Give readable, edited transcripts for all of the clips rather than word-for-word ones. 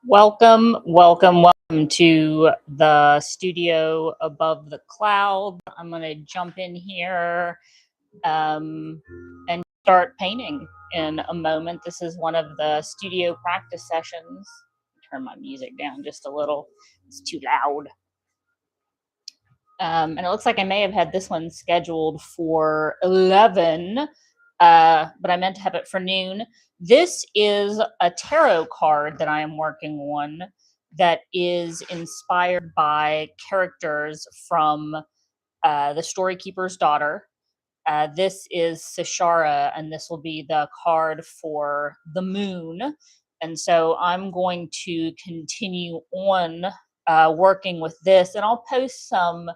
Welcome to the studio above the cloud. I'm going to jump in here and start painting in a moment. This is one of the studio practice sessions. Turn my music down just a little, it's too loud. And it looks like I may have had this one scheduled for 11, but I meant to have it for noon. This is a tarot card that I am working on that is inspired by characters from The Story Keeper's Daughter. This is Sashara, and this will be the card for the moon. And so I'm going to continue on working with this, and I'll post some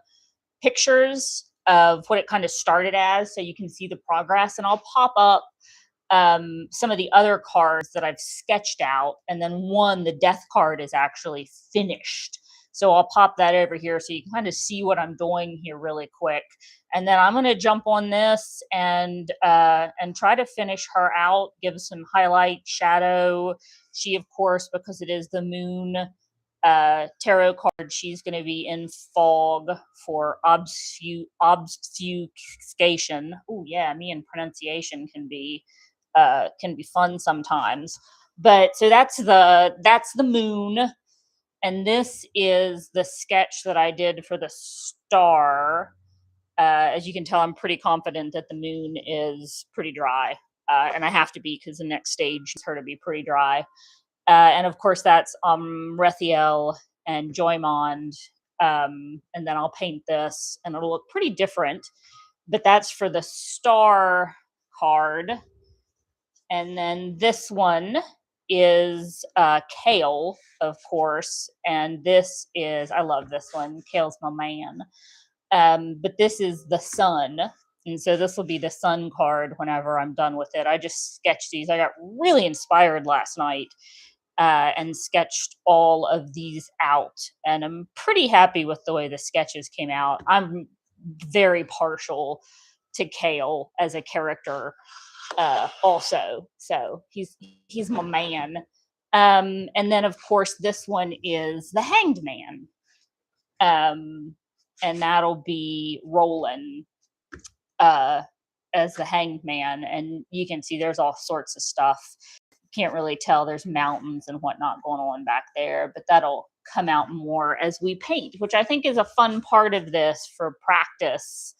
pictures of what it kind of started as so you can see the progress, and I'll pop up some of the other cards that I've sketched out, and then the death card is actually finished, so I'll pop that over here so you can kind of see what I'm doing here really quick. And then I'm going to jump on this and try to finish her out, give some highlight, shadow. She, of course, because it is the moon tarot card, she's going to be in fog for obfuscation. Oh yeah, me and pronunciation can be fun sometimes. But so that's the moon, and this is the sketch that I did for the star. As you can tell, I'm pretty confident that the moon is pretty dry, and I have to be because the next stage is her to be pretty dry. And of course, that's Rethiel and Joymond. And then I'll paint this, and it'll look pretty different. But that's for the star card. And then this one is Kale, of course. And this is, I love this one. Kale's my man. But this is the sun. And so this will be the sun card whenever I'm done with it. I just sketched these. I got really inspired last night and sketched all of these out. And I'm pretty happy with the way the sketches came out. I'm very partial to Kale as a character also. So he's my man. And then, of course, this one is the Hanged Man. And that'll be Roland as the Hanged Man. And you can see there's all sorts of stuff. Can't really tell, there's mountains and whatnot going on back there, but that'll come out more as we paint, which I think is a fun part of this for practice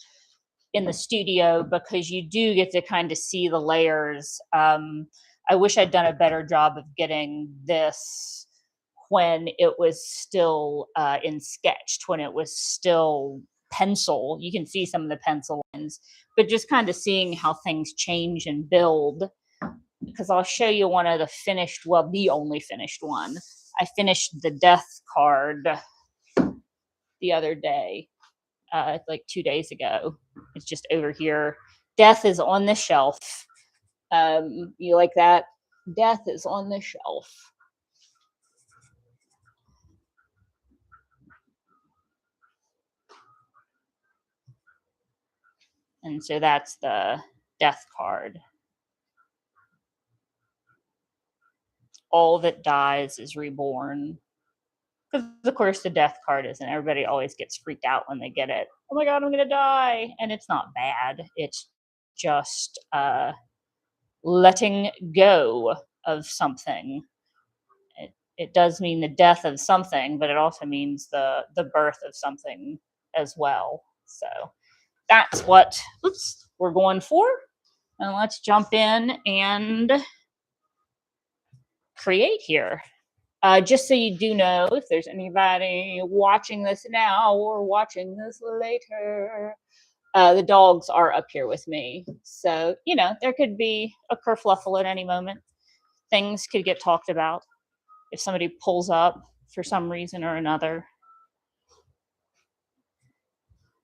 in the studio, because you do get to kind of see the layers. I wish I'd done a better job of getting this when it was still in sketched, when it was still pencil. You can see some of the pencil lines, but just kind of seeing how things change and build, because I'll show you one of the finished, well, the only finished one. I finished the death card the other day, like 2 days ago. It's just over here. Death is on the shelf. You like that? Death is on the shelf. And so that's the death card. All that dies is reborn. Because, of course, the death card isn't. Everybody always gets freaked out when they get it. Oh my God, I'm going to die. And it's not bad. It's just letting go of something. It does mean the death of something, but it also means the birth of something as well. So that's what we're going for. And let's jump in and create here. Just so you do know, if there's anybody watching this now or watching this later, the dogs are up here with me. So, there could be a kerfluffle at any moment. Things could get talked about if somebody pulls up for some reason or another.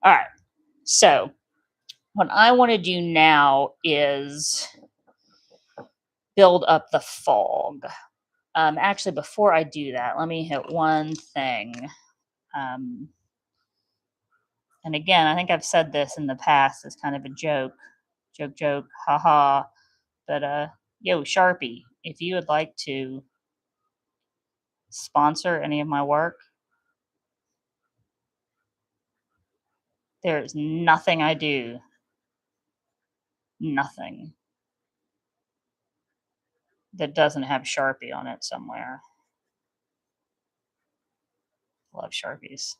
All right. So, what I want to do now is build up the fog. Actually, before I do that, let me hit one thing. And again, I think I've said this in the past as kind of a joke, haha. But yo, Sharpie, if you would like to sponsor any of my work. There's nothing I do, nothing, that doesn't have Sharpie on it somewhere. Love Sharpies.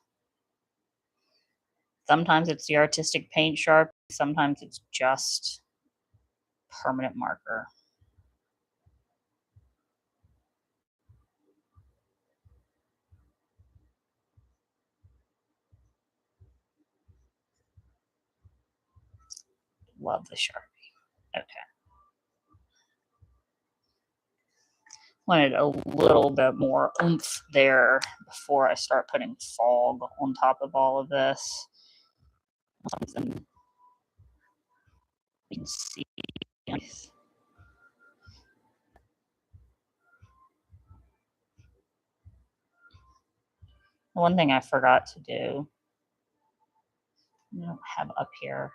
Sometimes it's the artistic paint Sharpie, sometimes it's just permanent marker. Love the Sharpie. Okay. Wanted a little bit more oomph there before I start putting fog on top of all of this. And you can see. One thing I forgot to do, I don't have up here.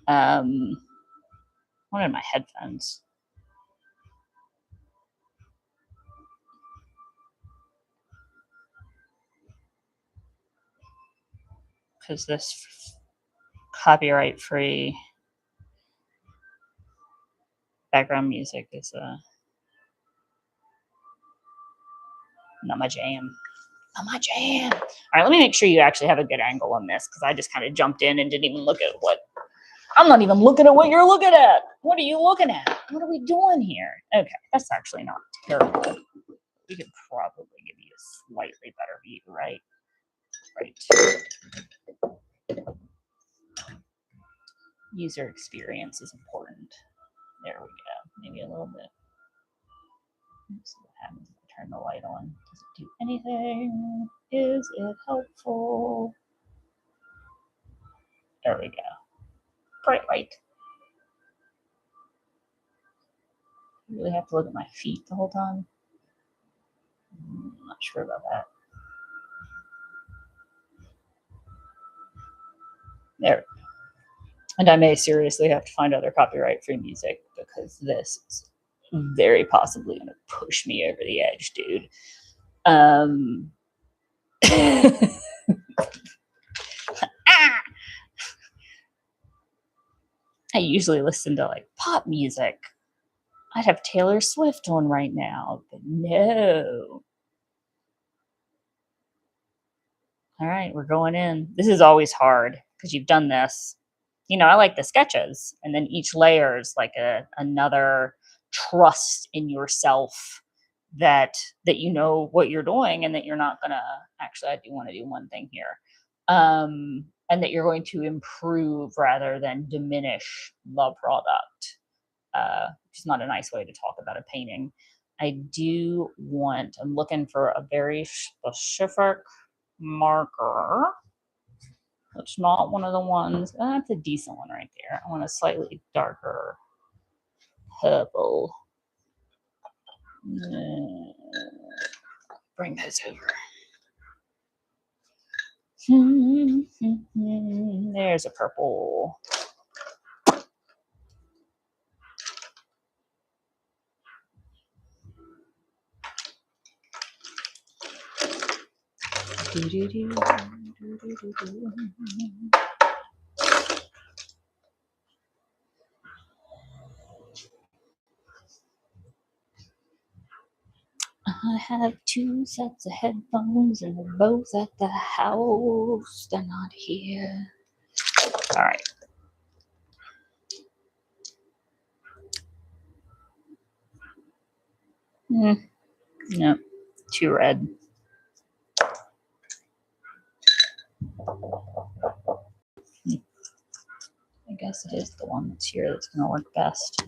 One of my headphones. Because this copyright free background music is not my jam. Not my jam. All right, let me make sure you actually have a good angle on this, because I just kind of jumped in and didn't even look at what. I'm not even looking at what you're looking at. What are you looking at? What are we doing here? Okay, that's actually not terrible. We could probably give you a slightly better view, right? Right. User experience is important. There we go. Maybe a little bit. Let's see what happens if I turn the light on. Does it do anything? Is it helpful? There we go. Bright light. You really have to look at my feet the whole time? I'm not sure about that. There. And I may seriously have to find other copyright-free music, because this is very possibly going to push me over the edge, dude. I usually listen to like pop music. I'd have Taylor Swift on right now, but no. All right, we're going in. This is always hard because you've done this. You know, I like the sketches, and then each layer is like another trust in yourself that you know what you're doing, and that you're not gonna. Actually, I do want to do one thing here, and that you're going to improve rather than diminish the product, which is not a nice way to talk about a painting. I do want. I'm looking for a very specific marker. It's not one of the ones. That's a decent one right there. I want a slightly darker purple. Bring those over. There's a purple. I have 2 sets of headphones, and they're both at the house. They're not here. All right. No, too red. I guess it is the one that's here that's going to work best.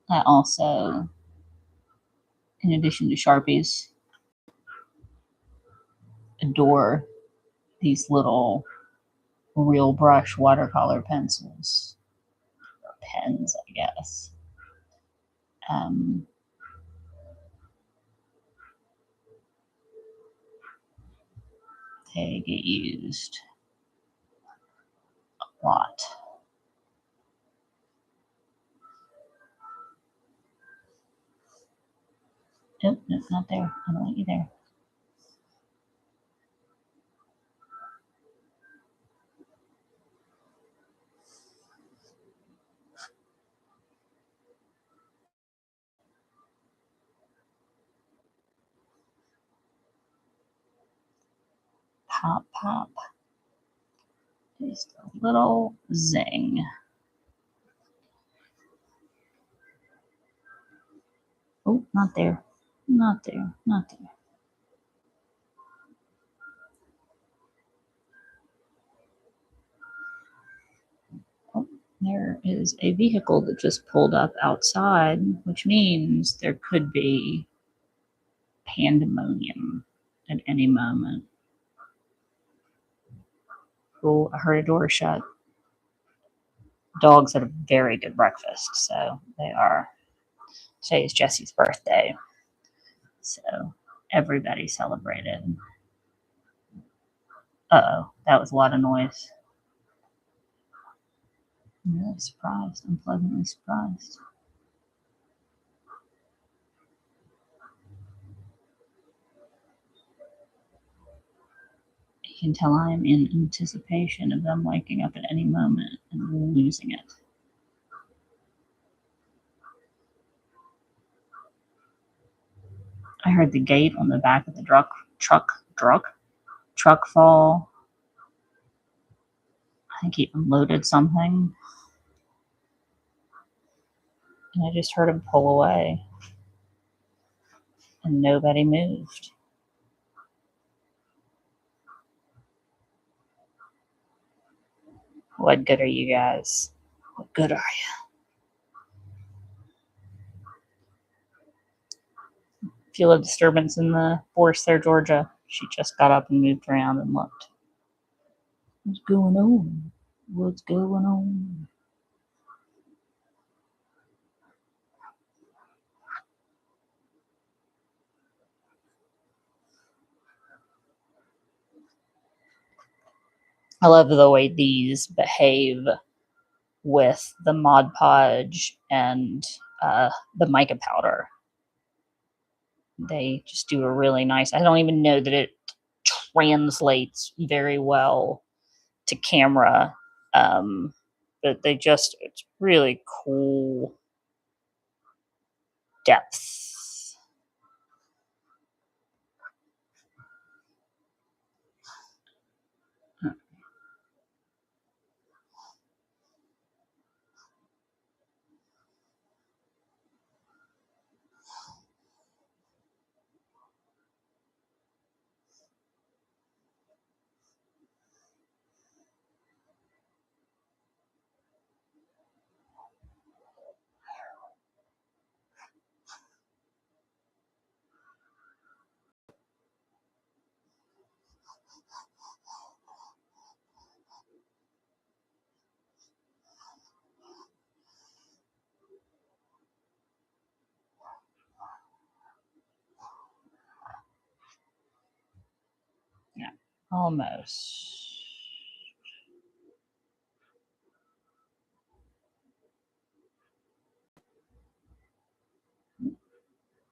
I also, in addition to Sharpies, adore these little real brush watercolor pencils, or pens, I guess. they get used a lot. Nope, nope, not there. I don't want you there. Pop, pop. Just a little zing. Oh, not there. Not there. Not there. Oh, there is a vehicle that just pulled up outside, which means there could be pandemonium at any moment. Oh, I heard a door shut. Dogs had a very good breakfast, so they are. Today is Jesse's birthday, so everybody celebrated. Uh-oh, that was a lot of noise. I'm really surprised. I'm pleasantly surprised. You can tell I am in anticipation of them waking up at any moment and losing it. I heard the gate on the back of the truck fall. I think he unloaded something. And I just heard him pull away. And nobody moved. What good are you guys? What good are you? Feel a disturbance in the forest there, Georgia. She just got up and moved around and looked. What's going on? What's going on? I love the way these behave with the Mod Podge and the mica powder. They just do a really nice. I don't even know that it translates very well to camera, but it's really cool depth. Yeah, almost.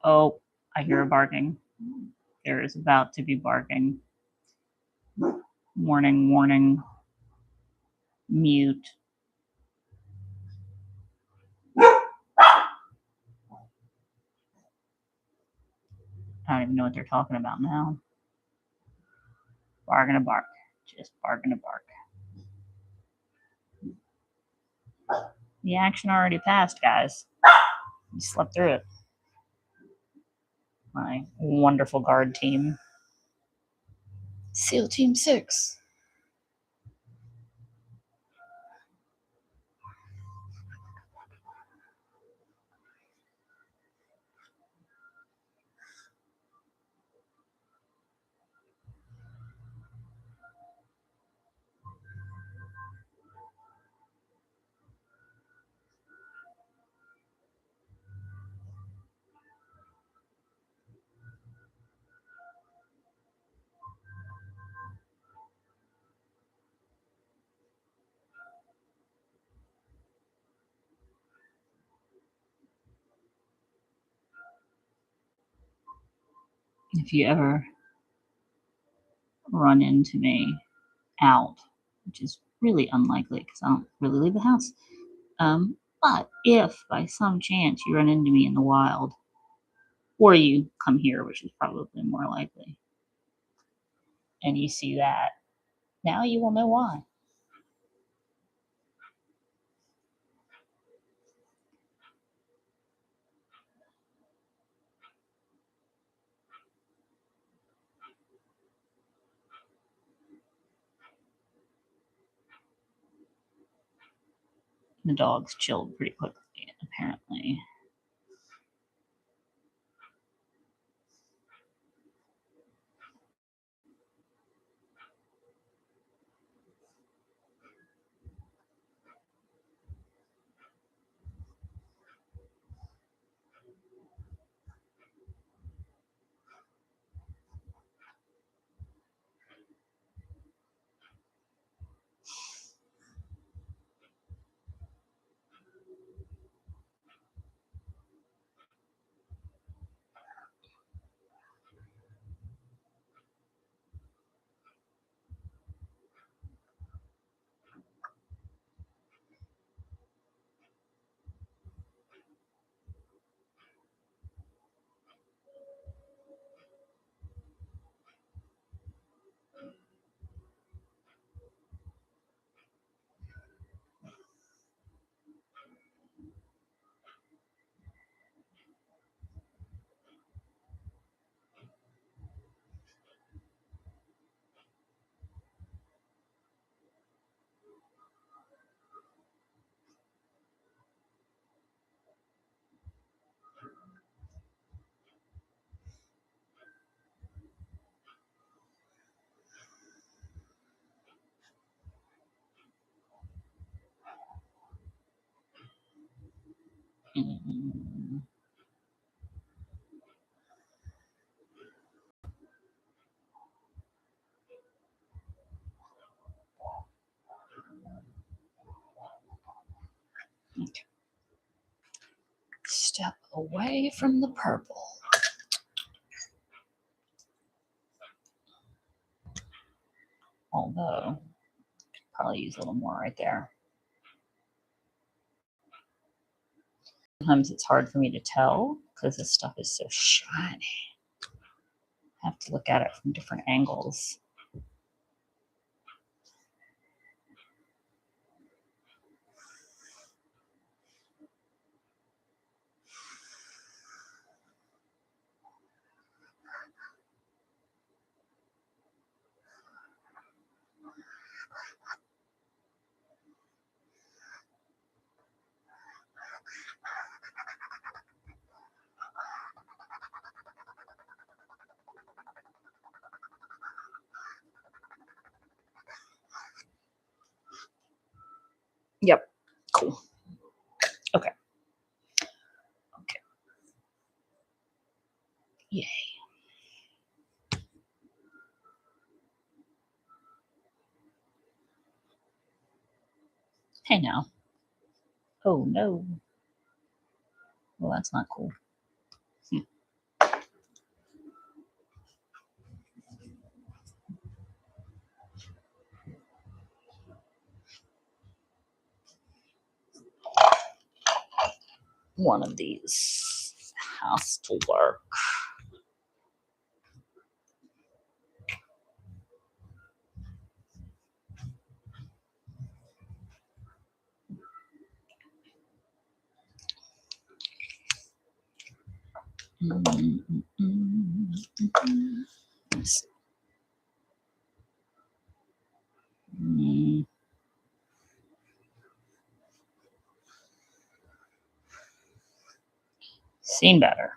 Oh, I hear a barking. There is about to be barking. Warning, warning. Mute. I don't even know what they're talking about now. Barking a bark. Just barking a bark. The action already passed, guys. You slept through it. My wonderful guard team. SEAL Team 6. if you ever run into me out, which is really unlikely because I don't really leave the house. But if by some chance you run into me in the wild, or you come here, which is probably more likely, and you see that, now you will know why. The dogs chilled pretty quickly, apparently. Mm. Okay. Step away from the purple. Although, probably use a little more right there. Sometimes it's hard for me to tell because this stuff is so shiny. I have to look at it from different angles. Yep. Cool. Okay. Okay. Yay. Hey now. Oh no. Well, that's not cool. One of these has to work. Seen better.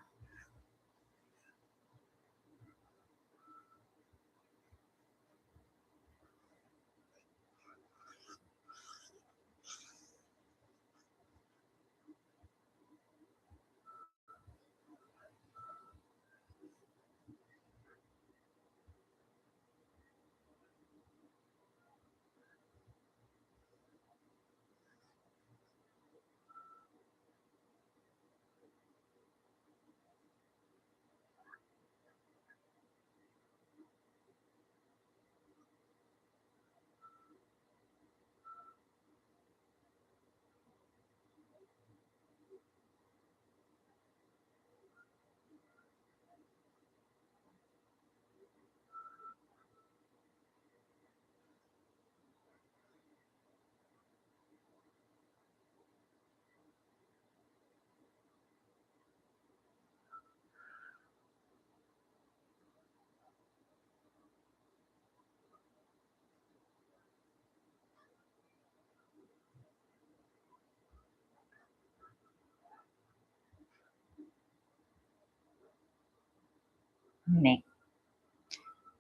Me.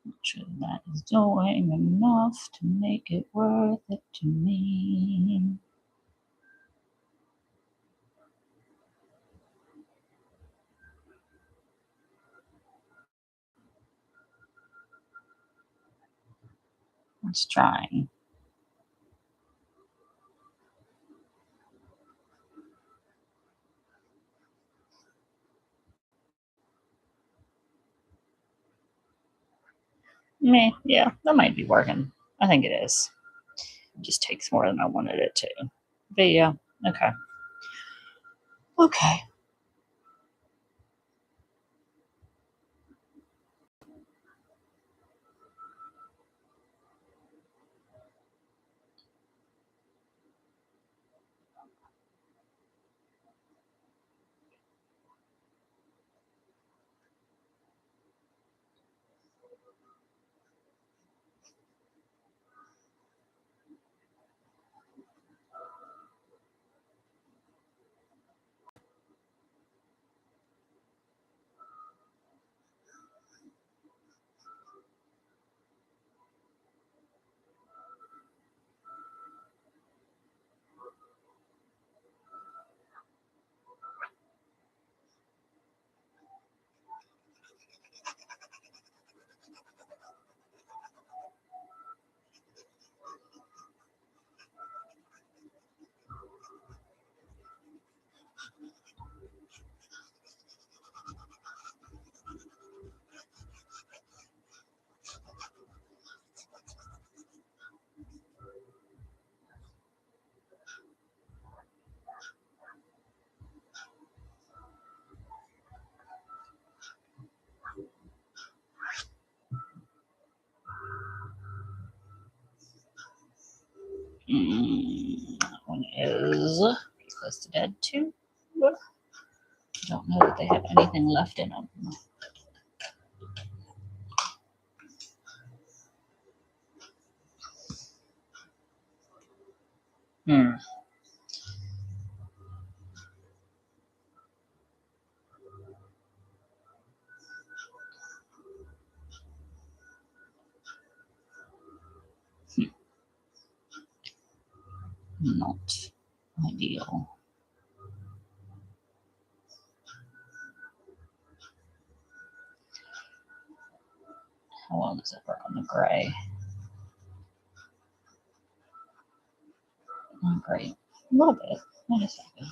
Not sure that is doing enough to make it worth it to me. It's trying. Me, yeah, that might be working. I think it is. It just takes more than I wanted it to. But yeah, okay. Okay. That one is pretty close to dead too. I don't know that they have anything left in them. Hmm. Not ideal. How well does it work on the gray? Not great. A little bit. Not a second.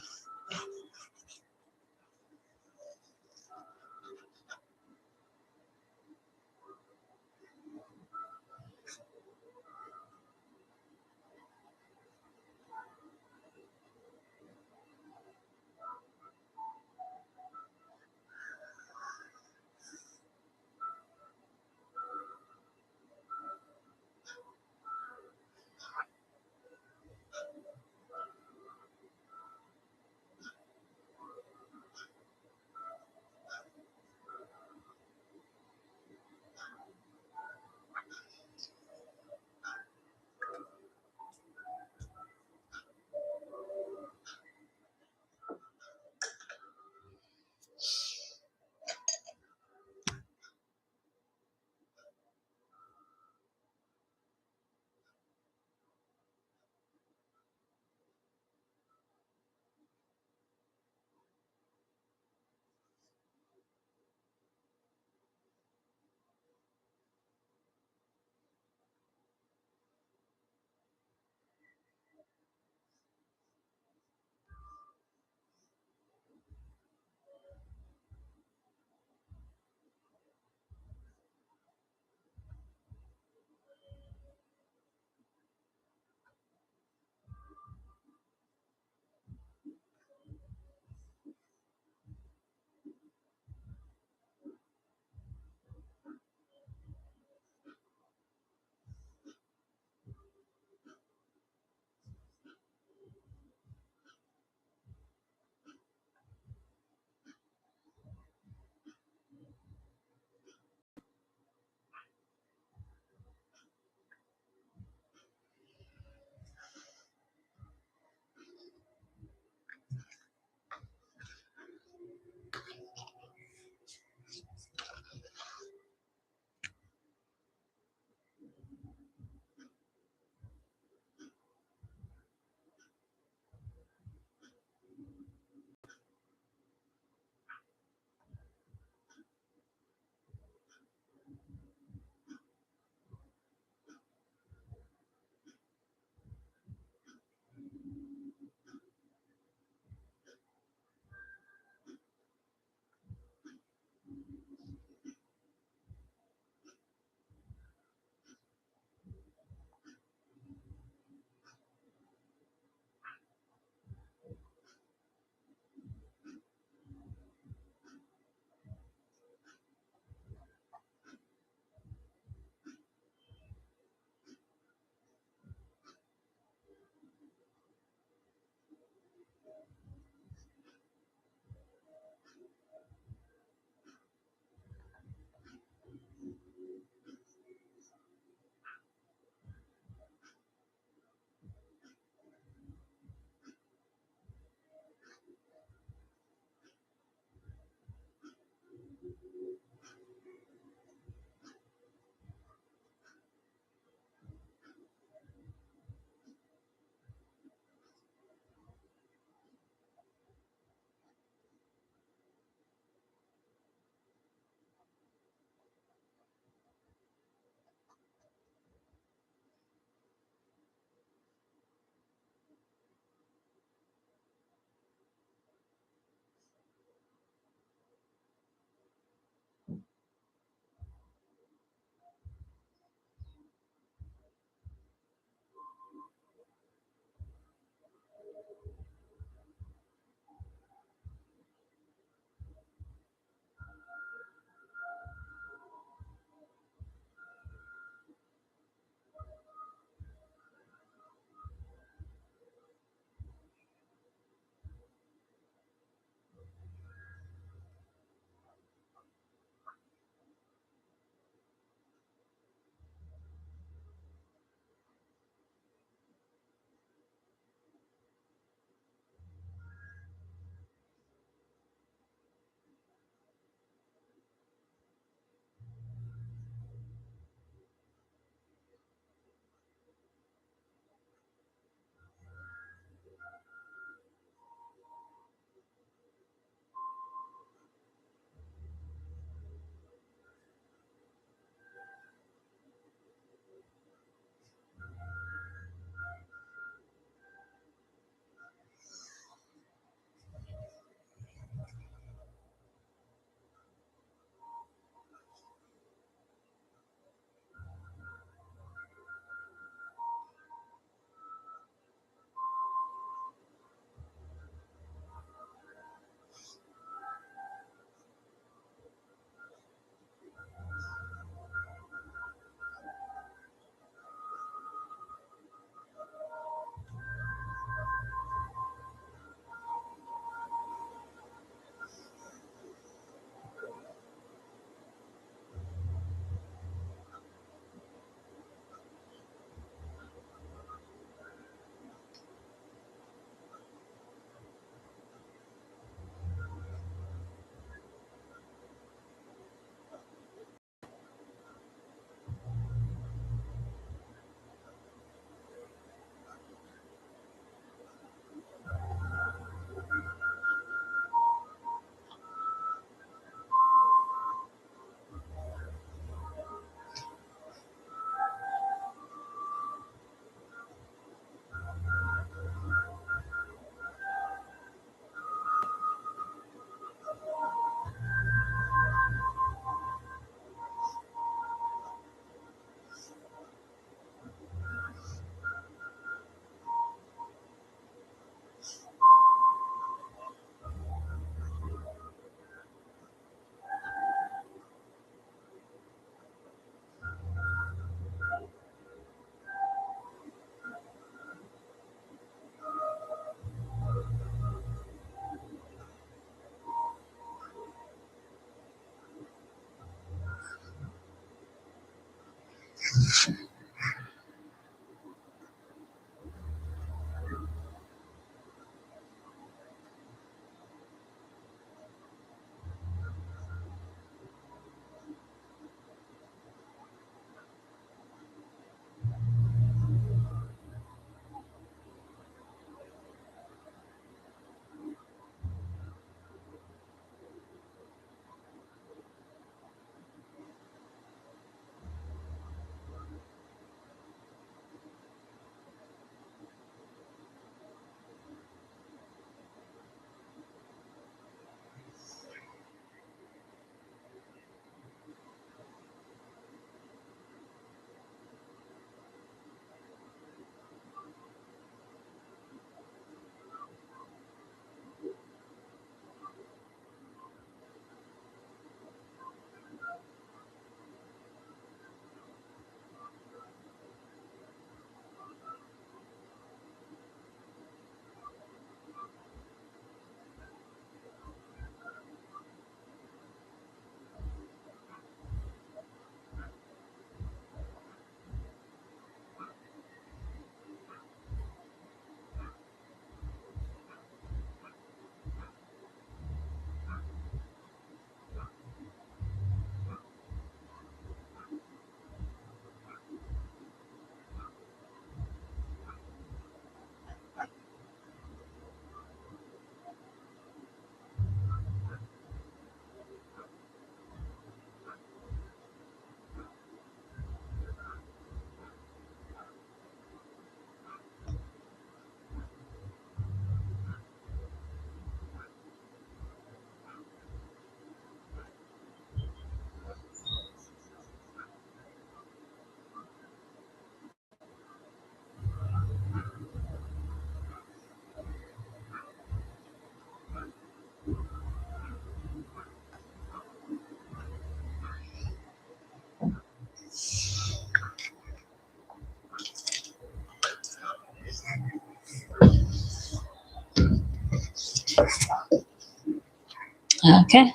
Okay.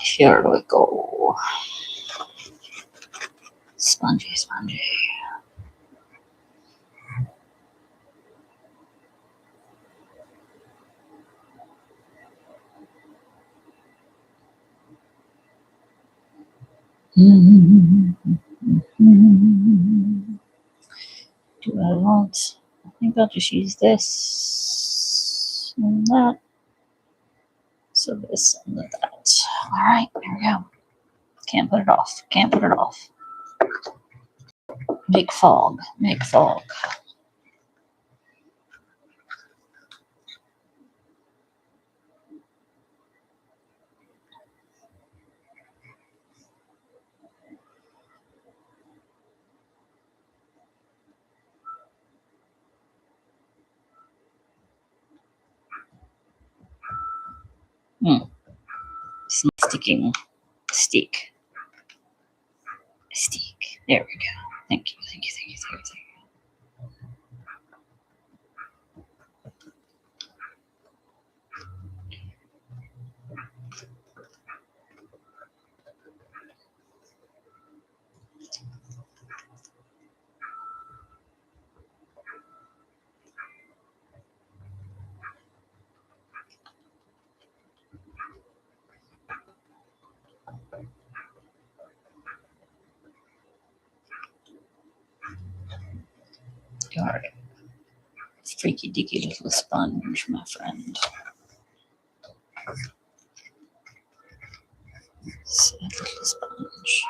Here we go. Spongy, spongy. Do I want? I think I'll just use this and that. So this and that. All right, there we go. Can't put it off. Can't put it off. Make fog. Make fog. Sticking stick. Stick. There we go. Thank you. Thank you. Thank you. Thank you. Thank you. All right. Freaky dicky little sponge, my friend. Sad little sponge.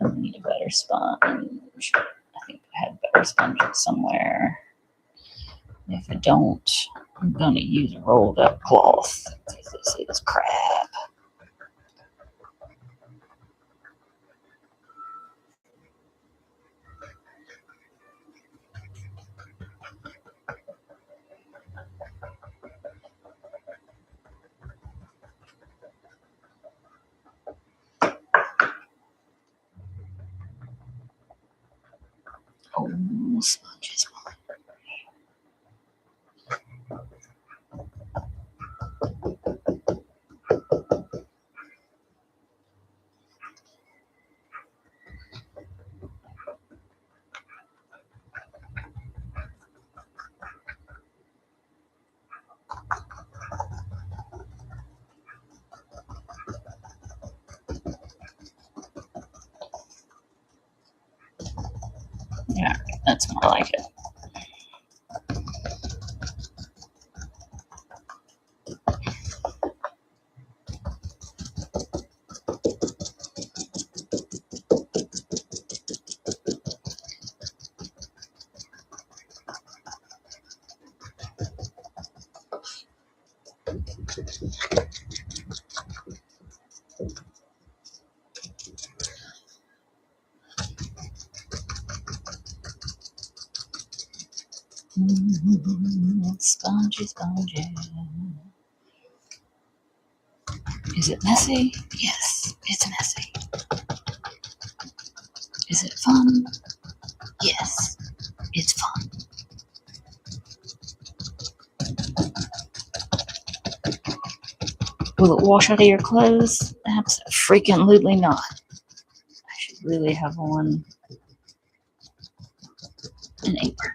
I need a better sponge. I think I had better sponges somewhere. If I don't, I'm going to use a rolled up cloth. This is crap. Oh, sponges. Yeah, that's more like it. Spongy, spongy. Is it messy? Yes, it's messy. Is it fun? Yes, it's fun. Will it wash out of your clothes? Absolutely not. I should really have on an apron.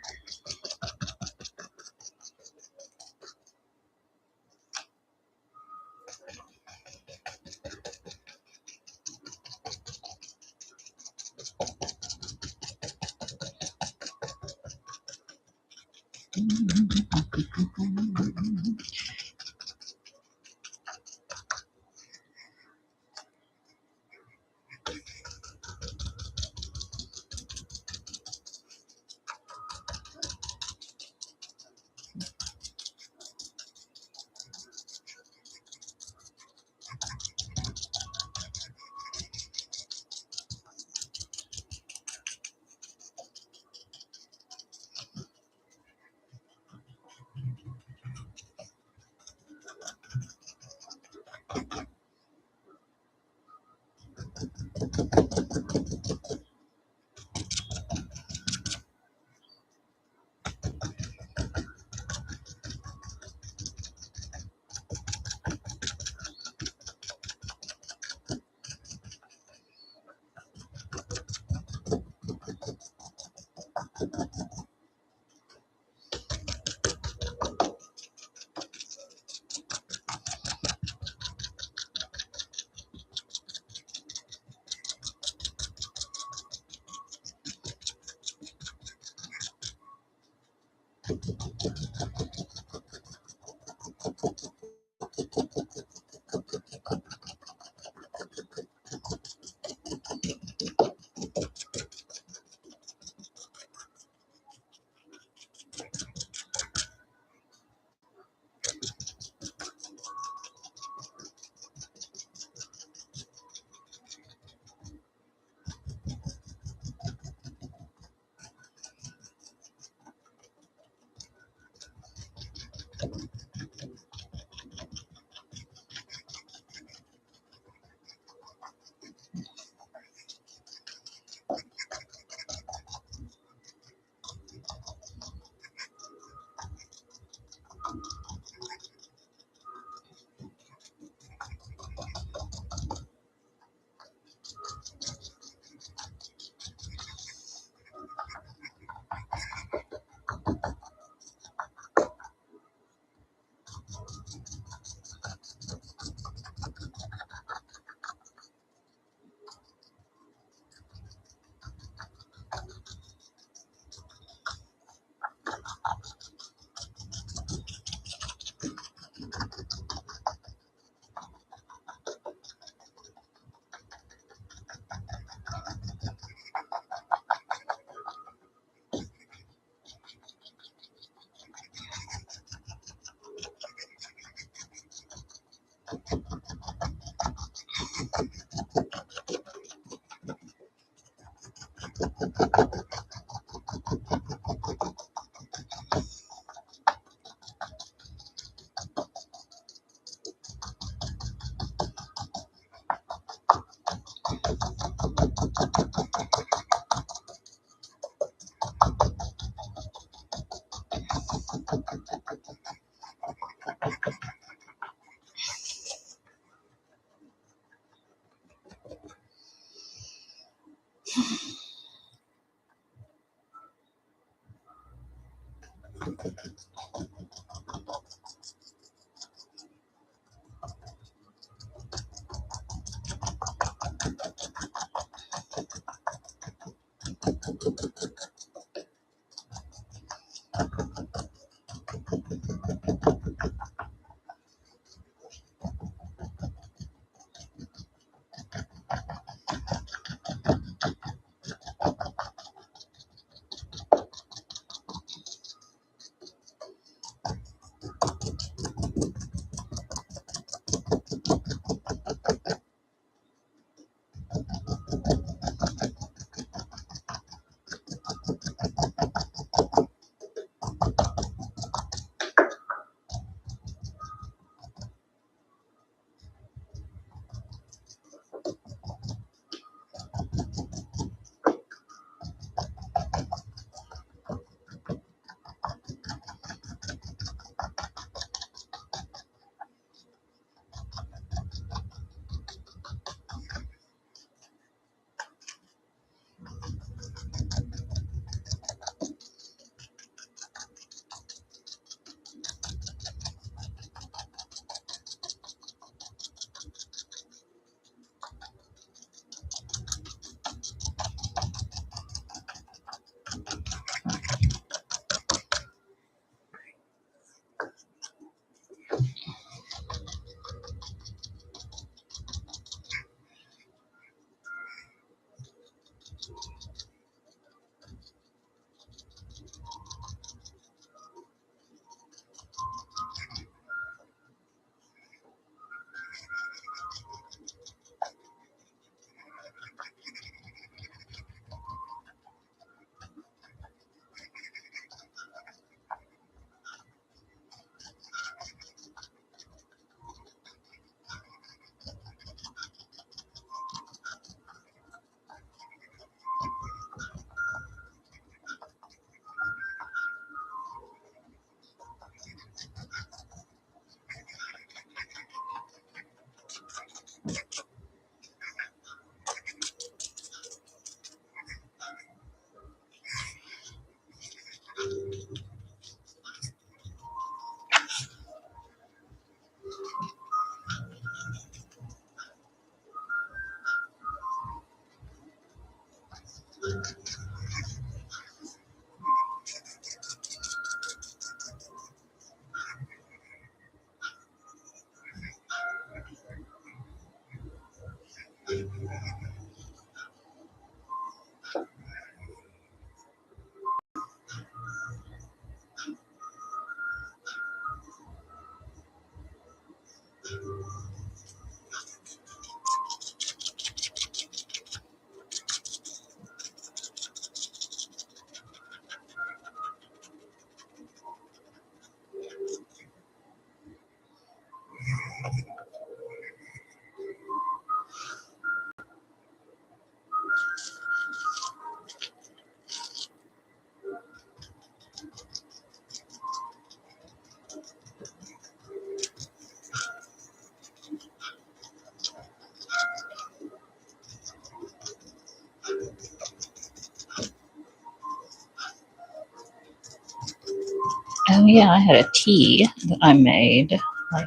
Oh yeah, I had a tea that I made like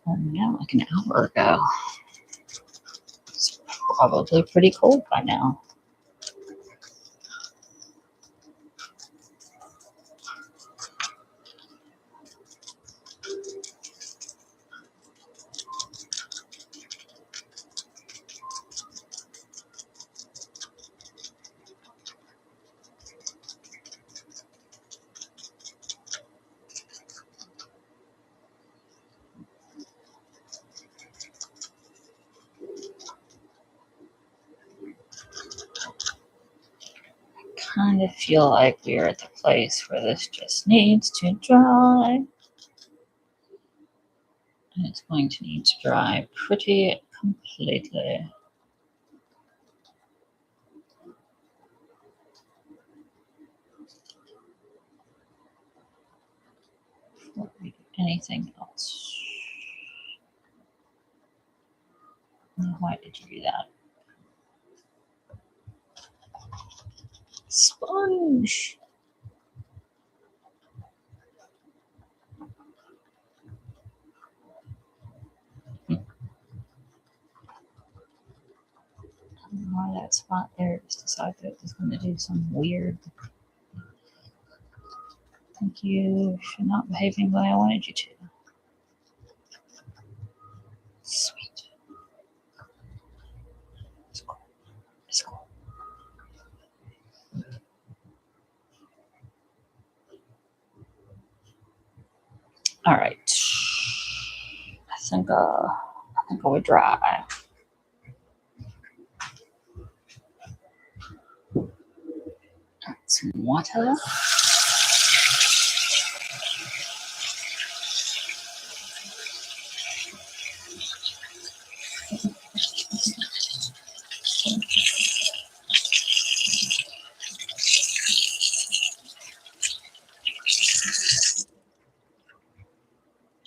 like an hour ago. It's probably pretty cold by now. Kind of feel like we're at the place where this just needs to dry. And it's going to need to dry pretty completely. Before we do anything else. Why did you do that? Sponge. Why that spot there just decided that it was going to do some weird. Thank you for not behaving the way I wanted you to. Sweet. It's cool. It's cool. All right. I think I would dry. Some water.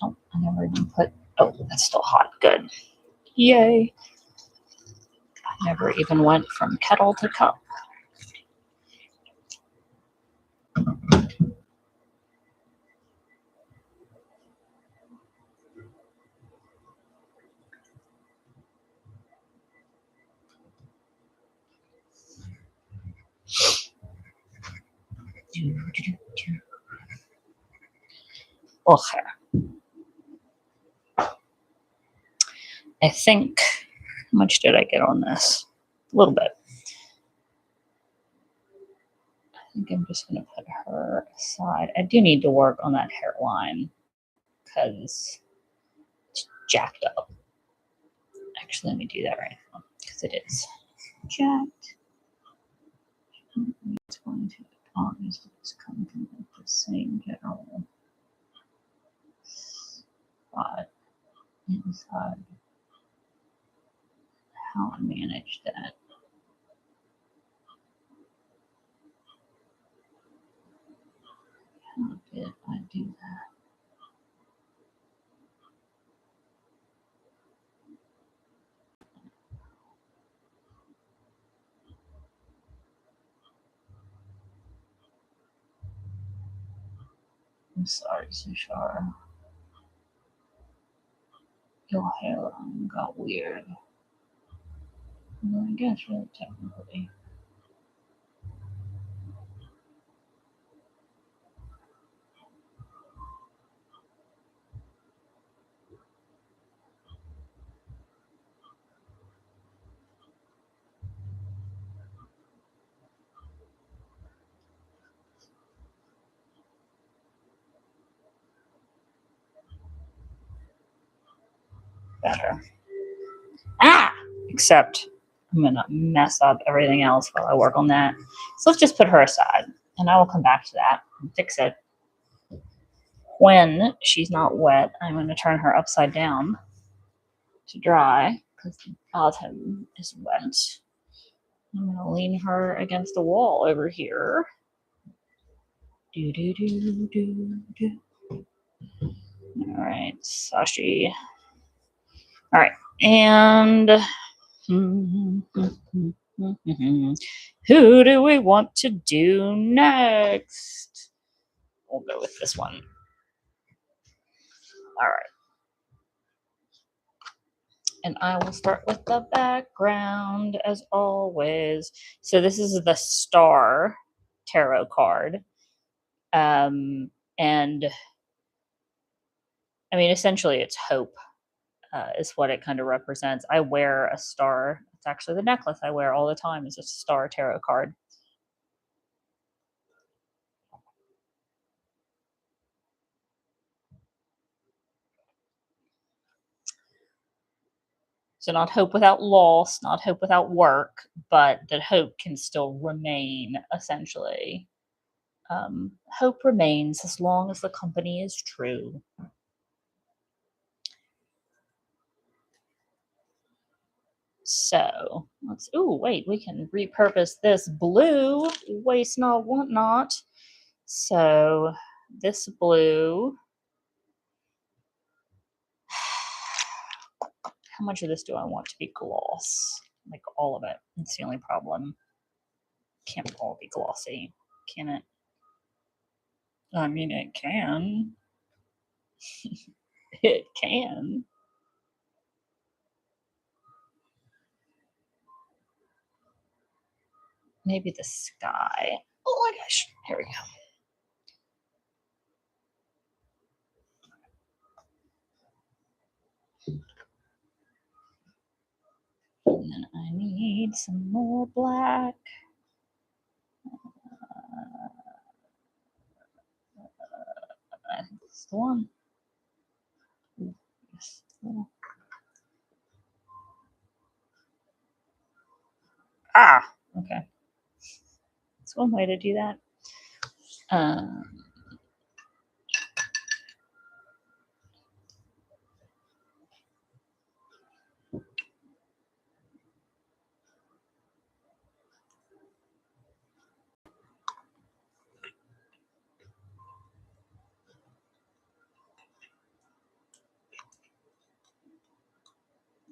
Oh, I never even put. Oh, that's still hot. Good. Yay. I never even went from kettle to cup. Okay. I think, how much did I get on this? A little bit. I think I'm just going to put her aside. I do need to work on that hairline because it's jacked up. Actually, let me do that right now because it is jacked. It's going to obviously just come from the same general spot inside. How I manage that. How did I do that? I'm sorry, Sushar. Your hairline got weird. Well, I guess really technically. better. Ah! Except I'm going to mess up everything else while I work on that. So let's just put her aside, and I will come back to that and fix it. When she's not wet, I'm going to turn her upside down to dry because the bottom is wet. I'm going to lean her against the wall over here. Do, do, do, do, do. All right, Sashi. All right, and who do we want to do next? We'll go with this one. All right. And I will start with the background as always. So this is the Star tarot card. And I mean, essentially it's hope is what it kind of represents. I wear a star. It's actually the necklace I wear all the time is a Star tarot card. So not hope without loss, not hope without work, but that hope can still remain, essentially. Hope remains as long as the company is true. So let's, oh, wait, we can repurpose this blue, waste not, want not. So this blue, how much of this do I want to be gloss? Like all of it. That's the only problem. Can't all be glossy, can it? I mean, it can. It can. Maybe the sky. Oh my gosh. Here we go. And then I need some more black. I think this is the one. Yes. Ah, okay. That's one way to do that.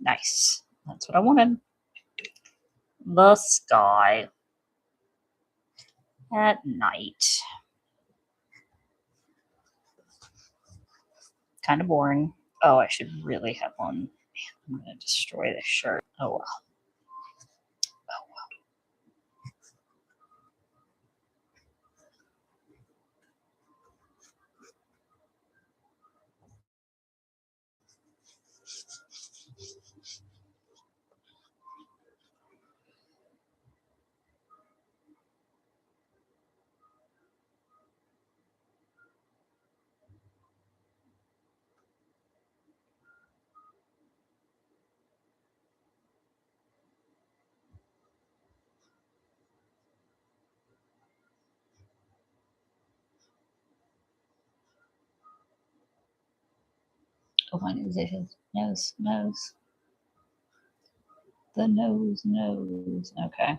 Nice. That's what I wanted. The sky at night. Kind of boring. Oh, I should really have one. Man, I'm going to destroy this shirt. Oh, well. Oh, well. Oh, my nose. Nose. The nose. Okay.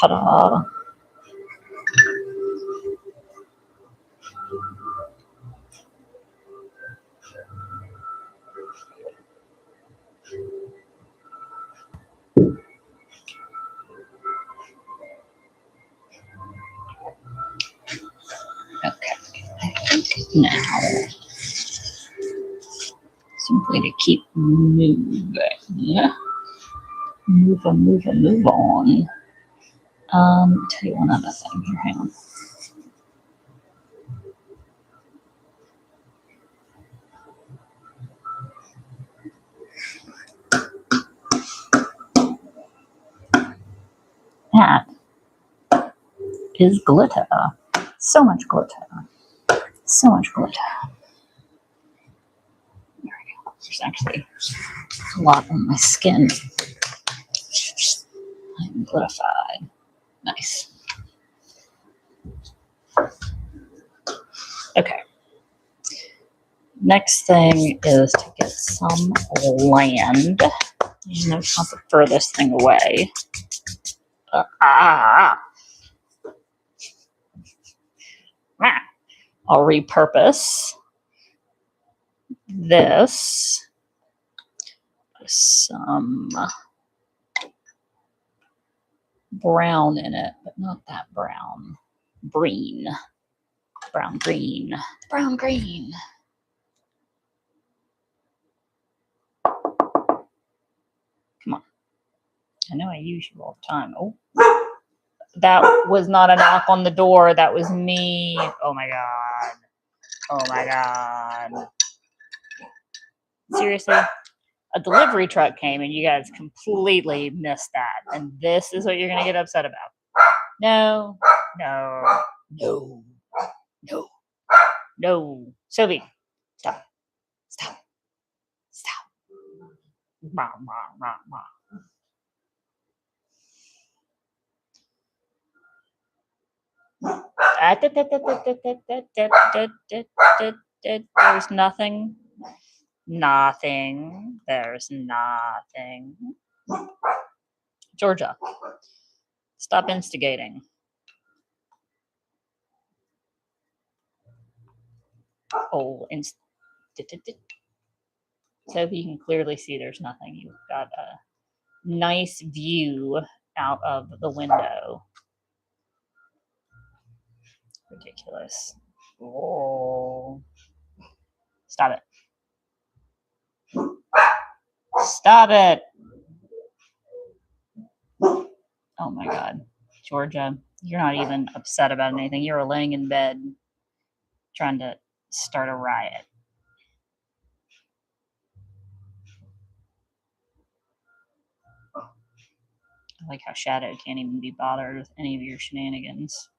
Ta-da! Okay, I think now simply to keep moving. Move on. Tell you one other thing here. Hang on. That is glitter. So much glitter. So much glitter. There we go. There's actually a lot on my skin. I'm glittified. Nice. Okay. Next thing is to get some land. You know, not the furthest thing away. I'll repurpose this. Some brown in it, but not that brown. Green. Brown green. Brown green. Come on. I know I use you all the time. Oh. That was not a knock on the door. That was me. Oh my god. Oh my god. Seriously? A delivery truck came and you guys completely missed that. And this is what you're going to get upset about. No. No. No. No. No. Sylvie. Stop. Stop. Stop. Bah, bah, bah, bah. There's nothing. Nothing. There's nothing. Georgia, stop instigating. Oh, so you can clearly see there's nothing. You've got a nice view out of the window. Ridiculous. Oh. Stop it. Stop it. Oh my god. Georgia, you're not even upset about anything. You're laying in bed trying to start a riot. I like how Shadow can't even be bothered with any of your shenanigans.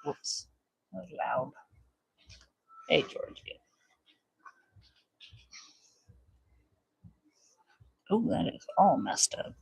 Whoops, that was loud. Hey, Georgie. Oh, that is all messed up.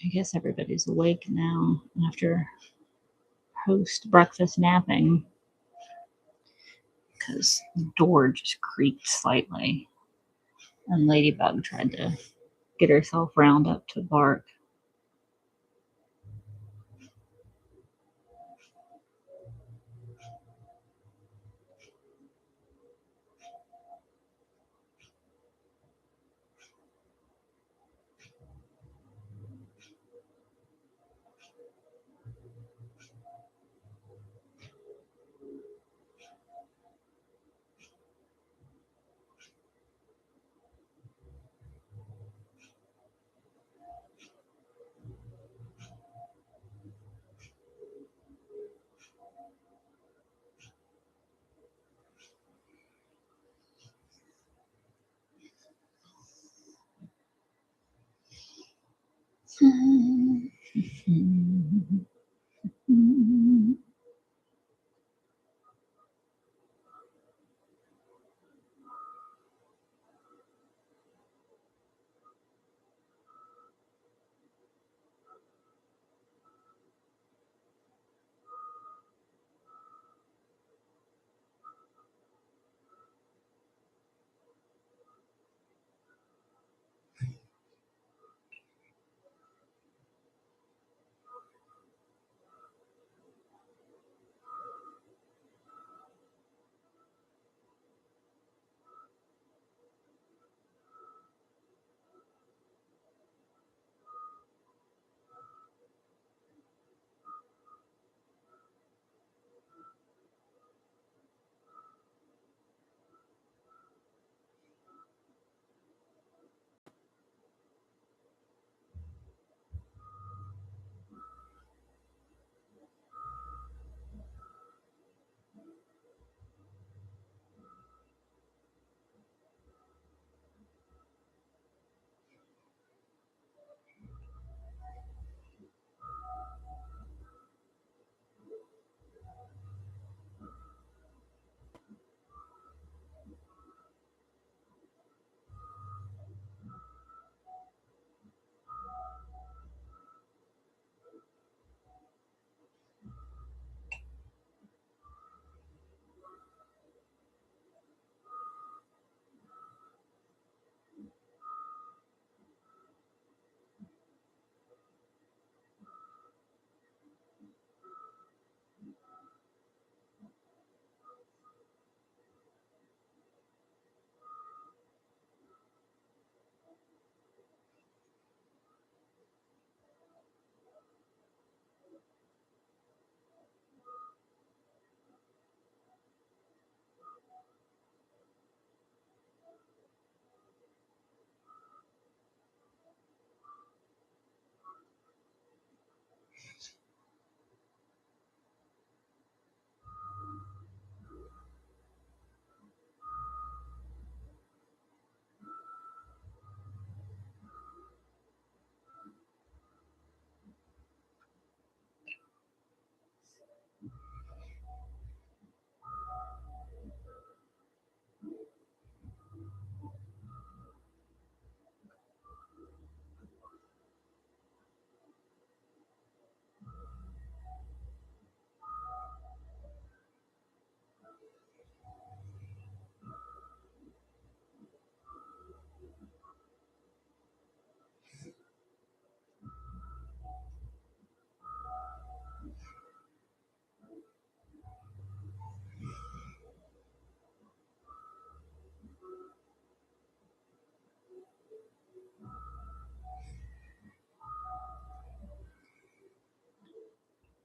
I guess everybody's awake now after post breakfast napping because the door just creaked slightly and Ladybug tried to get herself round up to bark.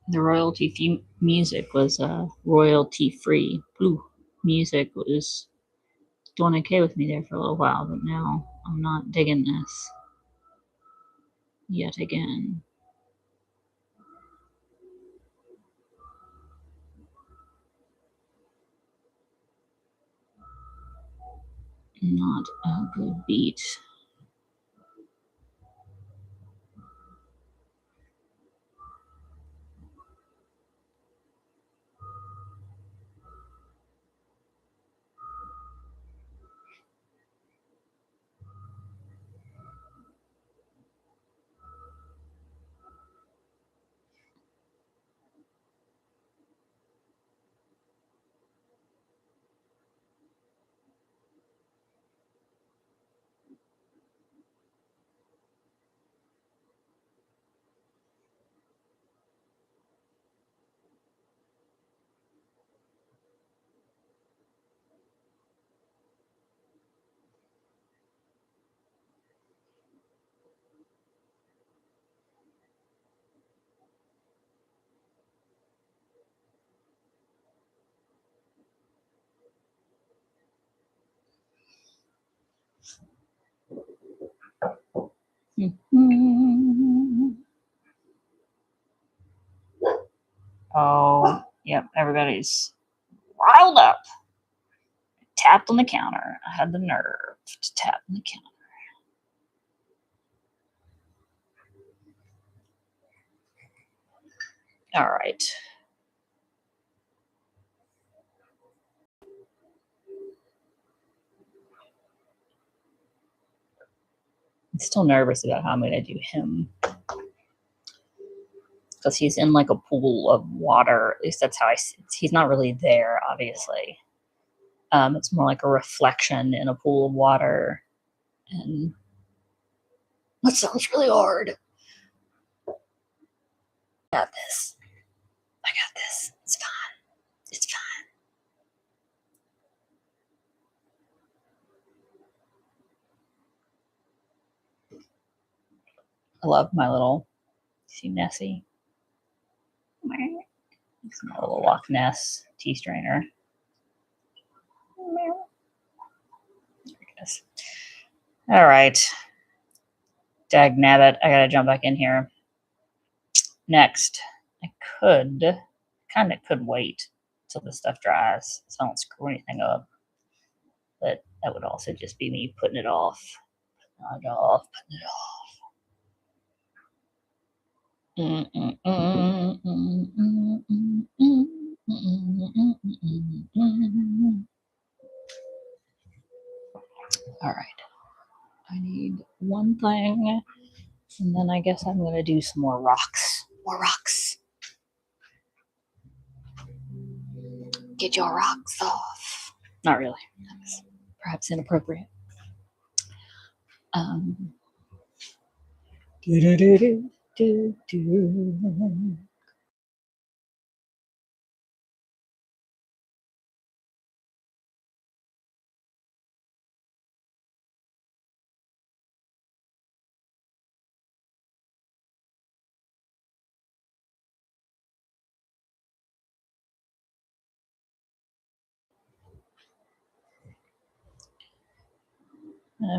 The royalty music was royalty free. Blue music was doing okay with me there for a little while, but now I'm not digging this yet again. Not a good beat. Oh, yep, everybody's riled up. Tapped on the counter. I had the nerve to tap on the counter. All right. I'm still nervous about how I'm going to do him. Because he's in like a pool of water. At least that's how I see it. He's not really there, obviously. It's more like a reflection in a pool of water. And that sounds really hard. I got this. I got this. It's fine. It's fine. I love my little, see Nessie? It's my little Loch Ness tea strainer. There it is. All right. Dag nabbit. I gotta jump back in here. Next, I kind of could wait till this stuff dries so I don't screw anything up. But that would also just be me putting it off. Putting it off. All right. I need one thing, and then I guess I'm gonna do some more rocks. More rocks. Get your rocks off. Not really. That was perhaps inappropriate.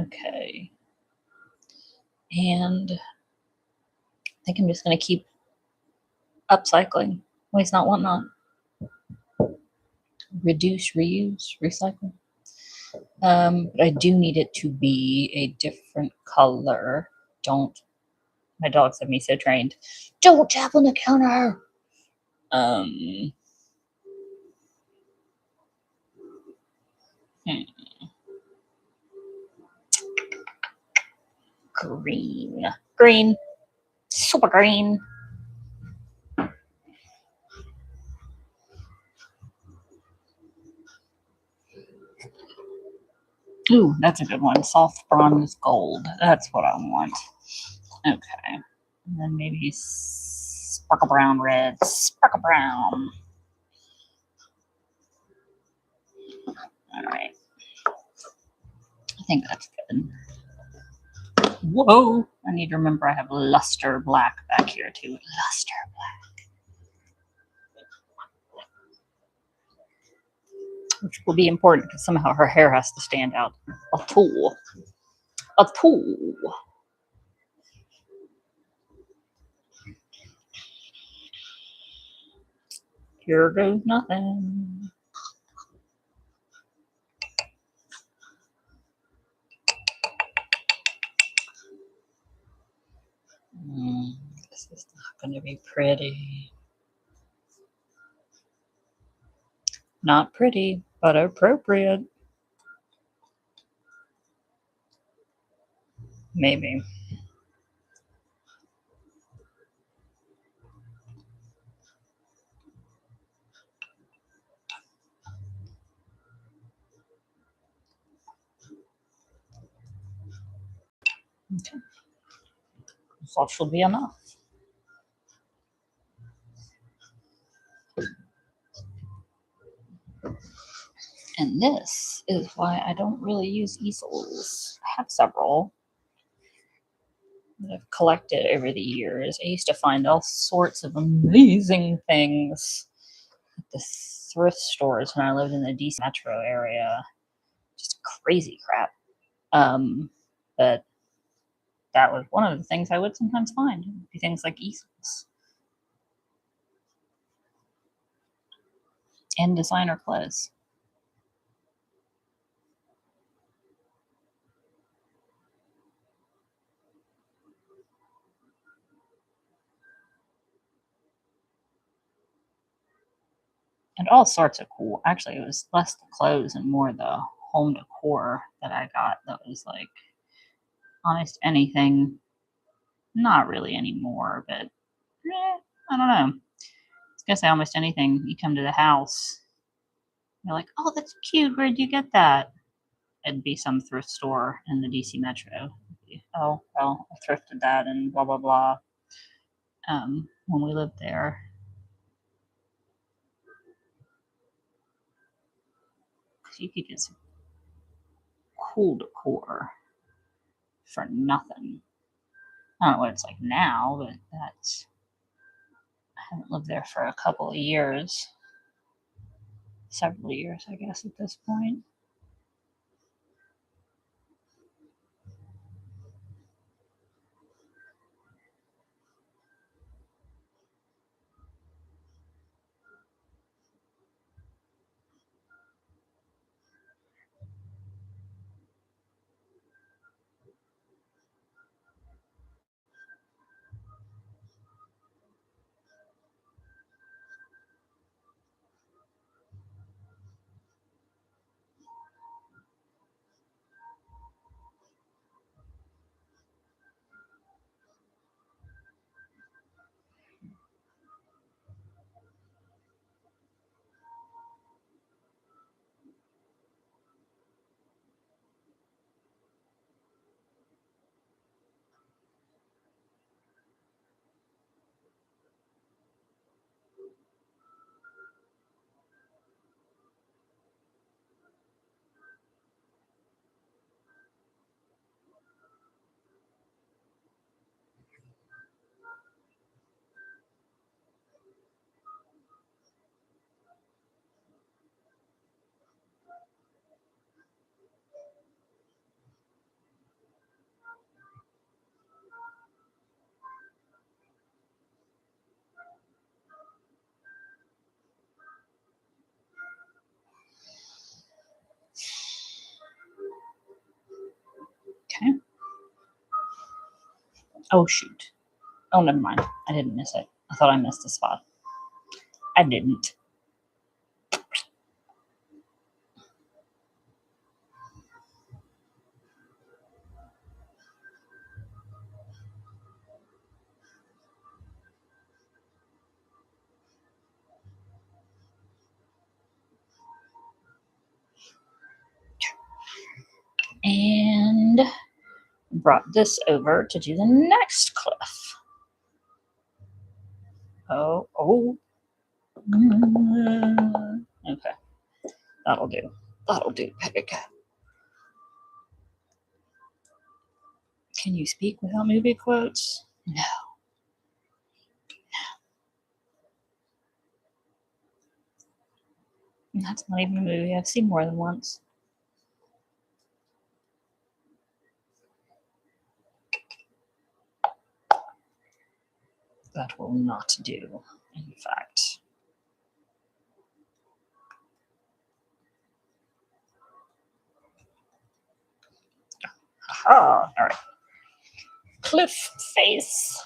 Okay. And I think I'm just going to keep upcycling. Waste not, want not. Reduce, reuse, recycle. But I do need it to be a different color. Don't. My dogs have me so trained. Don't tap on the counter. Green. Green. Super green. Ooh, that's a good one. Soft bronze gold. That's what I want. Okay. And then maybe sparkle brown red. Sparkle brown. All right. I think that's good. Whoa. I need to remember I have luster black back here too. Luster black. which will be important because somehow her hair has to stand out. A tool. A tool. Here goes nothing. This is not going to be pretty. Not pretty, but appropriate. Maybe. Okay. That should be enough. And this is why I don't really use easels. I have several that I've collected over the years. I used to find all sorts of amazing things at the thrift stores when I lived in the DC metro area. Just crazy crap. But that was one of the things I would sometimes find. Things like easels and designer clothes. And all sorts of cool. Actually, it was less the clothes and more the home decor that I got. That was like almost anything. Not really anymore, but I don't know. I was gonna say almost anything. You come to the house, you're like, "Oh, that's cute. Where'd you get that?" It'd be some thrift store in the DC Metro. Oh, well, I thrifted that and blah blah blah. When we lived there, you could get some cool decor for nothing. I don't know what it's like now, but that's I haven't lived there for a couple of years, several years, I guess, at this point. Okay. Oh shoot. Oh, never mind. I didn't miss it. I thought I missed a spot. I didn't. And brought this over to do the next cliff. Oh. Okay. That'll do. That'll do, Peg. Can you speak without movie quotes? No. That's not even a movie I've seen more than once. That will not do, in fact. Aha! All right. Cliff face.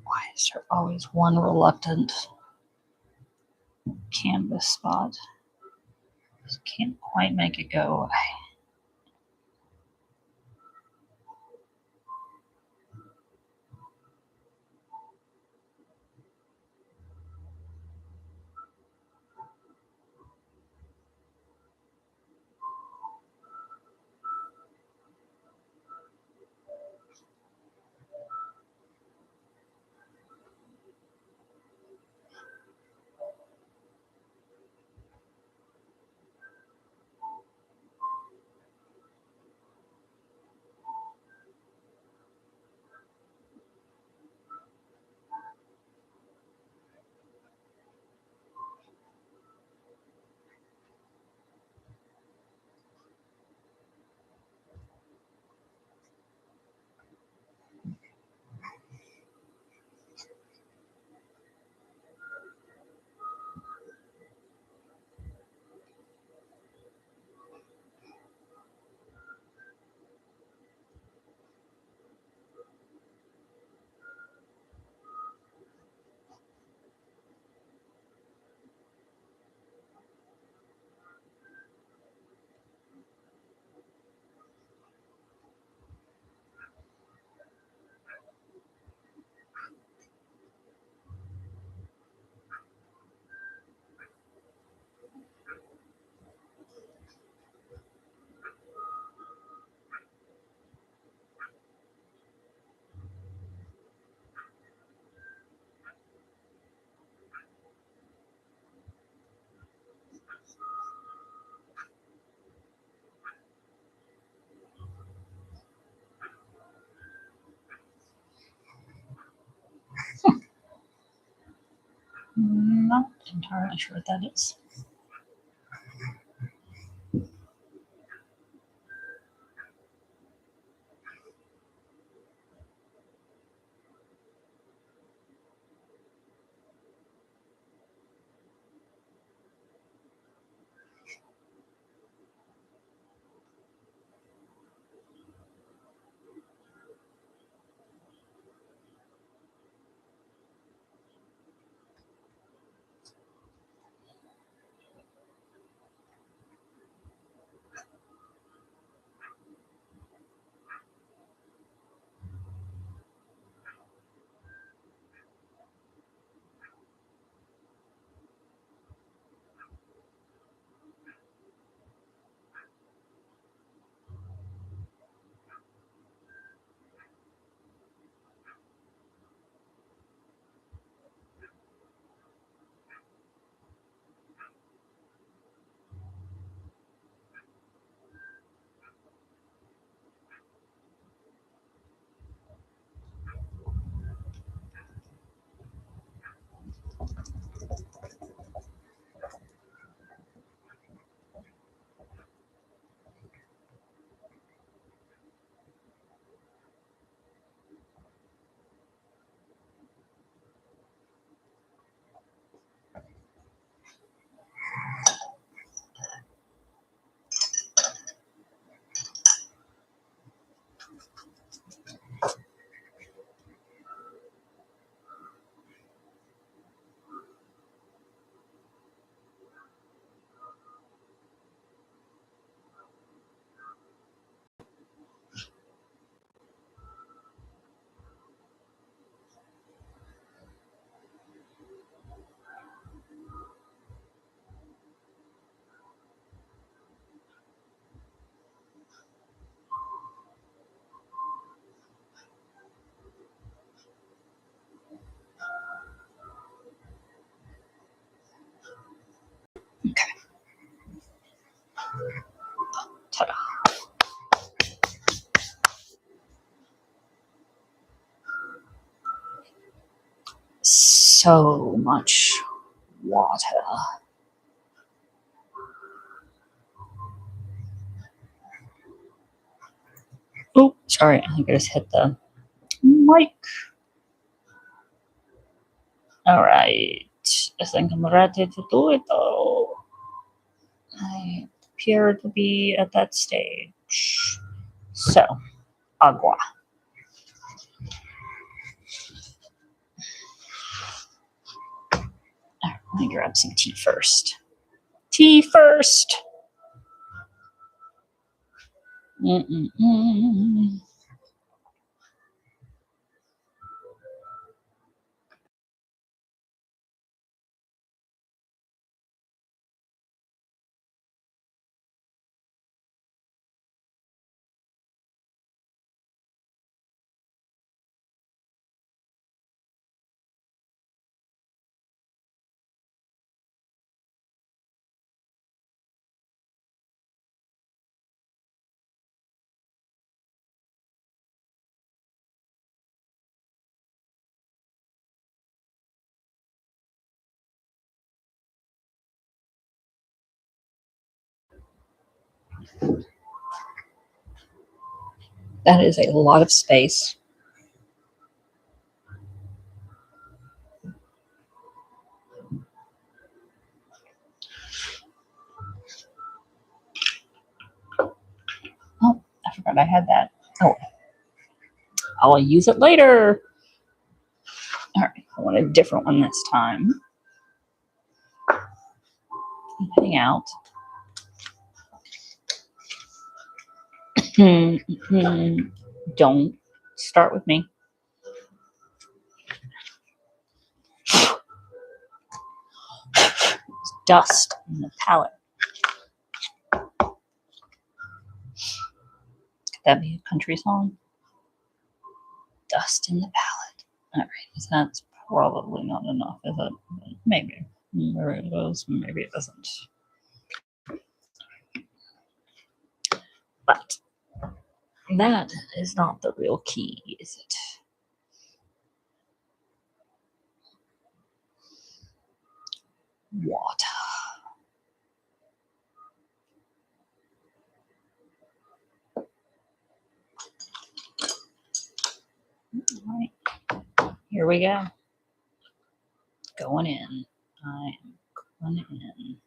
Why is there always one reluctant canvas spot? Just can't quite make it go away. Not entirely sure what that is. Okay. Ta-da. So much water. Oh, sorry. I think I just hit the mic. All right. I think I'm ready to do it, though. I appear to be at that stage. So, agua. Right, let me grab some tea first. Tea first. Mm-mm-mm. That is a lot of space. Oh, I forgot I had that. Oh, I'll use it later. All right, I want a different one this time. Hang out. Don't start with me. Dust in the palette. Could that be a country song? Dust in the palette. All right, that's probably not enough, is it? Maybe. There it goes. Maybe it doesn't. But that is not the real key, is it? Water. All right, here we go. Going in. I am going in.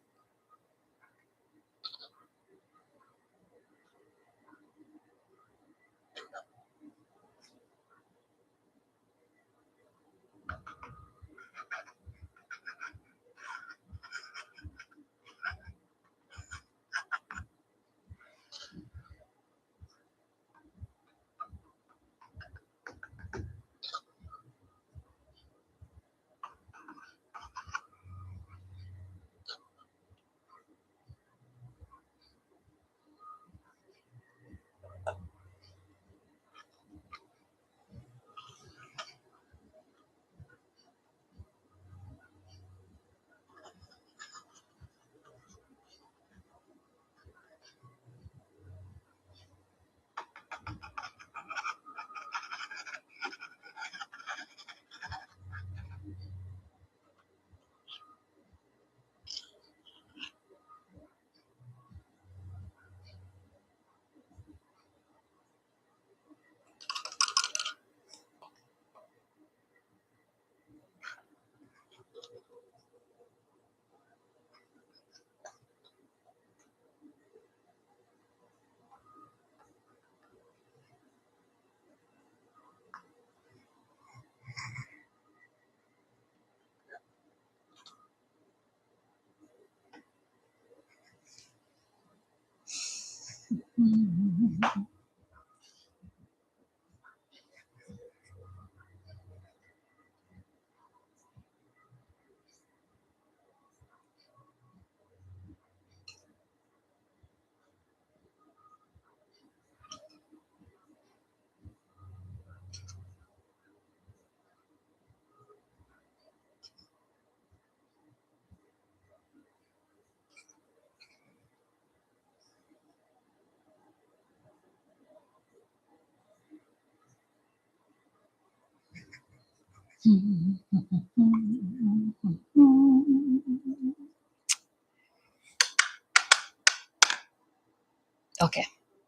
Okay,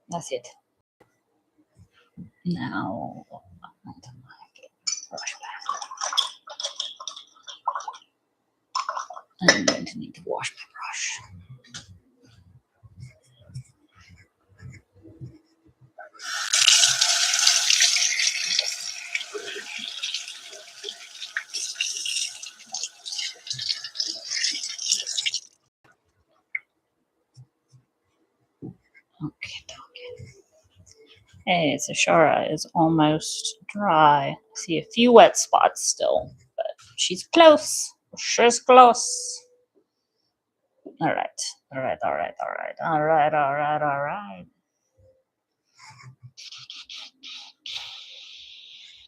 that's it. Now, brush back. I'm going to need to wash my brush. Okay, okay. Hey, so Shara is almost dry. I see a few wet spots still, but she's close. She's close. All right, all right, all right, all right, all right, all right, all right.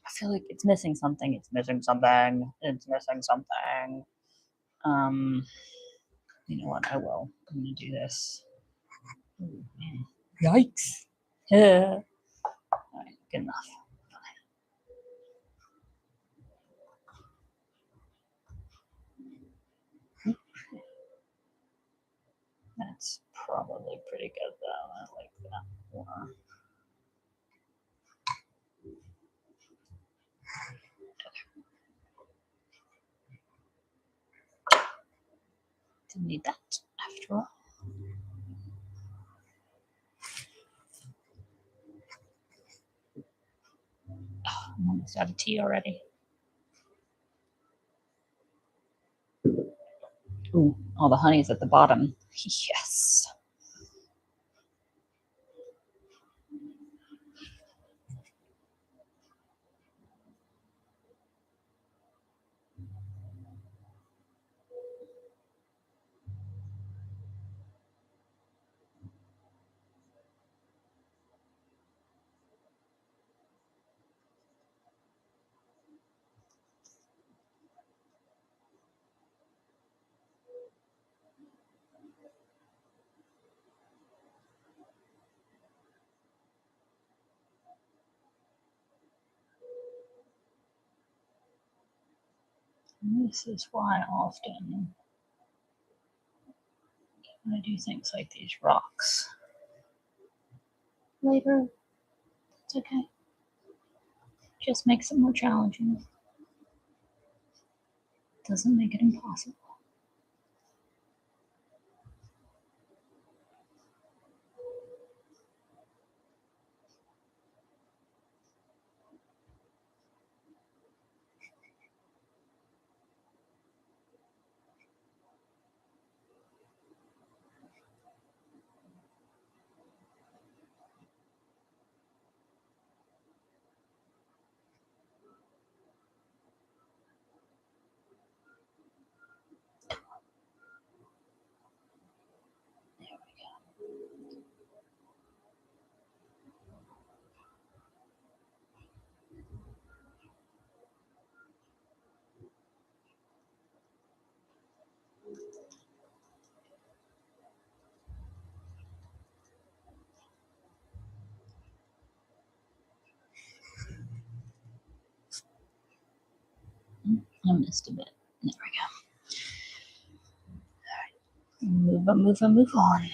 I feel like it's missing something. It's missing something. It's missing something. You know what? I will. I'm gonna do this. Ooh, man. Yikes. Yeah. All right, good enough. That's probably pretty good though. I like that more. Didn't need that after all. Oh, I'm almost out of tea already. Ooh, all the honey's at the bottom. Yes. And this is why often I do things like these rocks. Later, it's okay. Just makes it more challenging. Doesn't make it impossible. There we go. I missed a bit. There we go. Move on, move on, move on.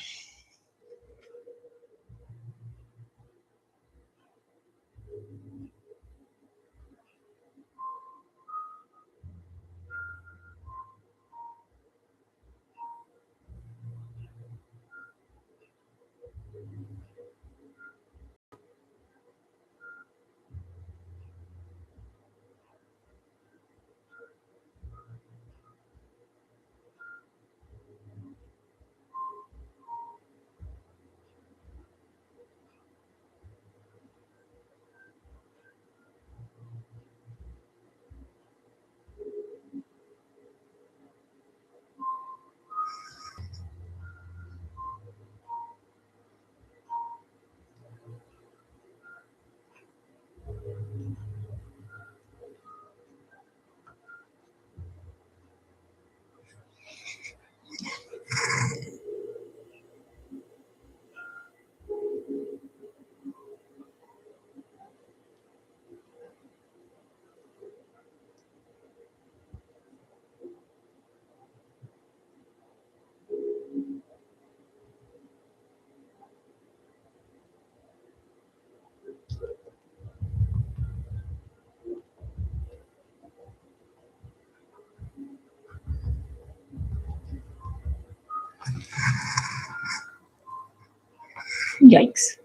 Yikes.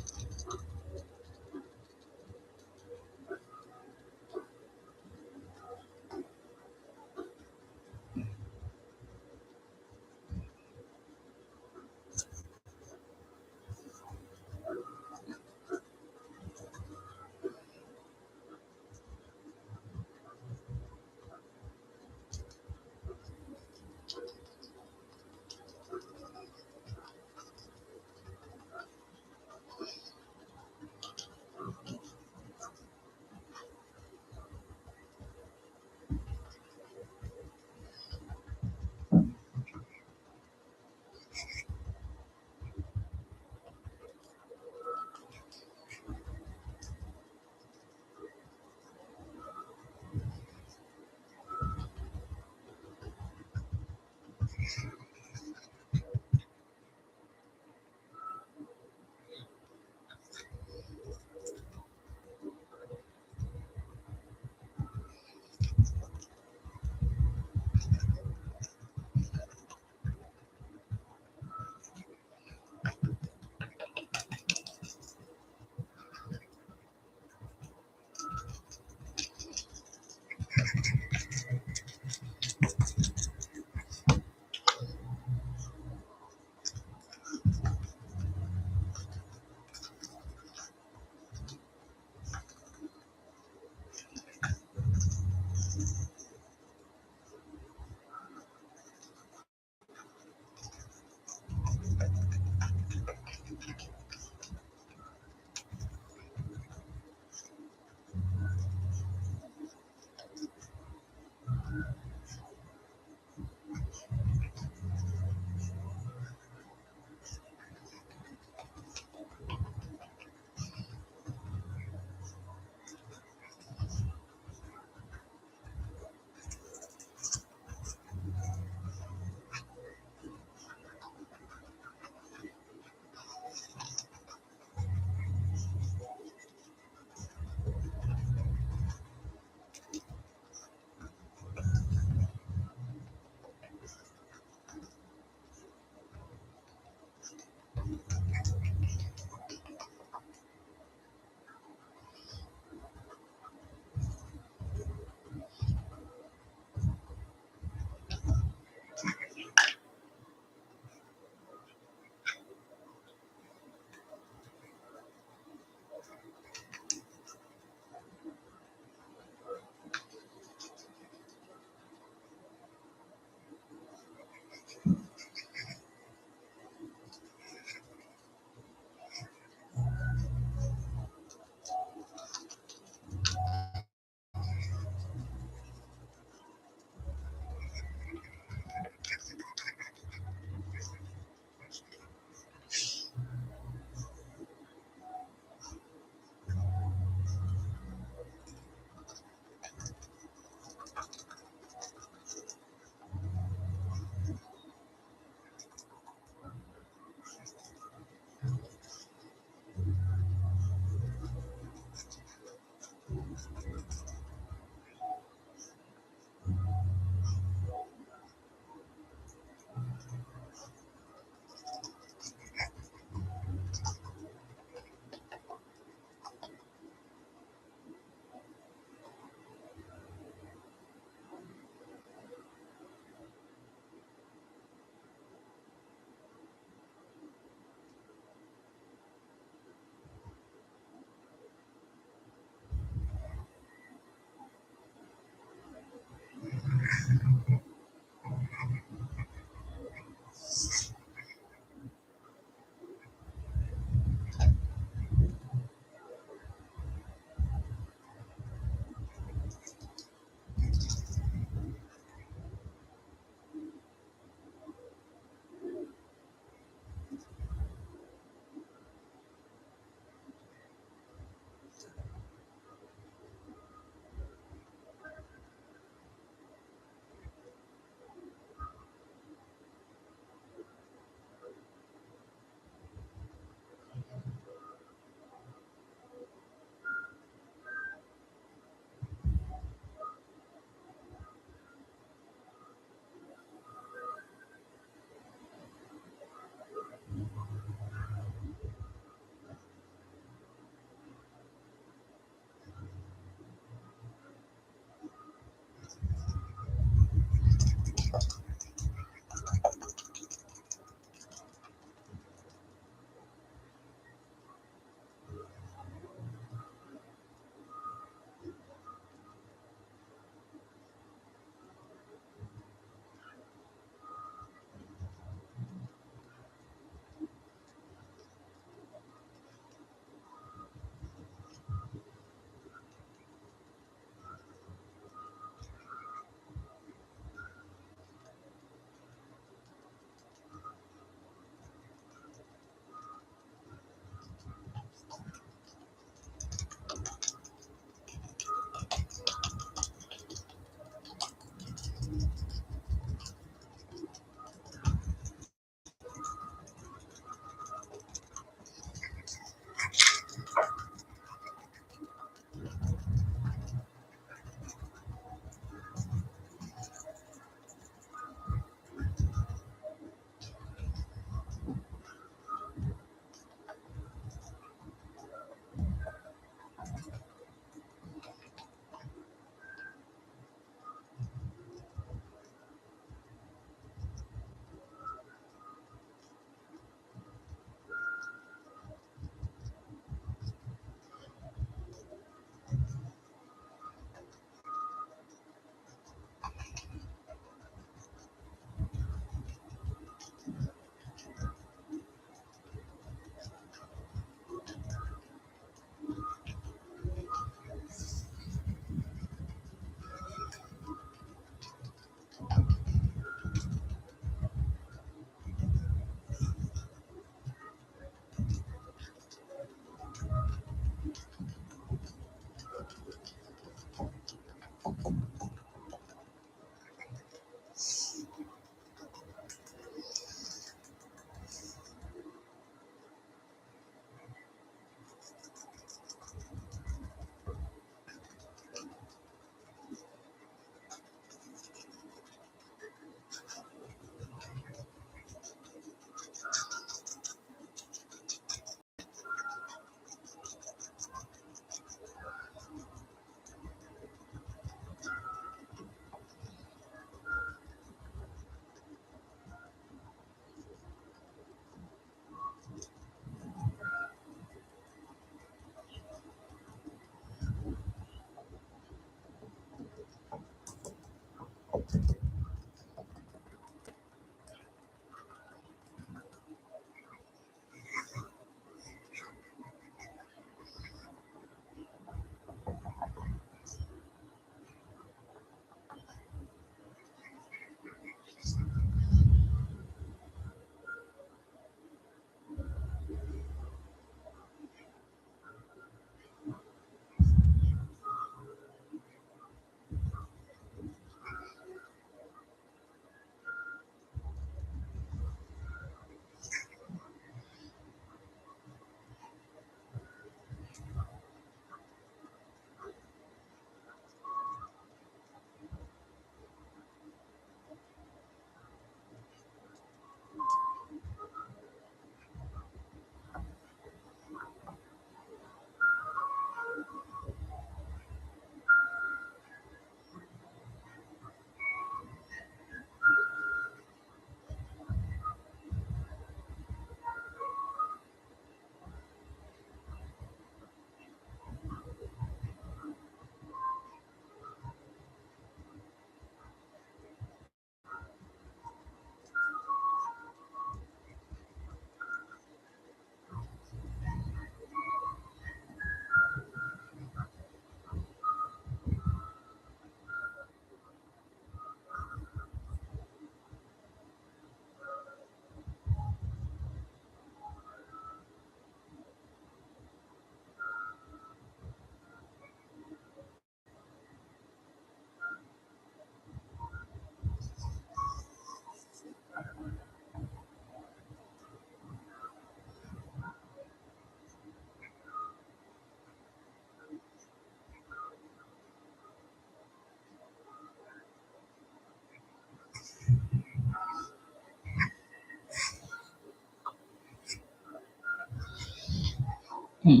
Hmm.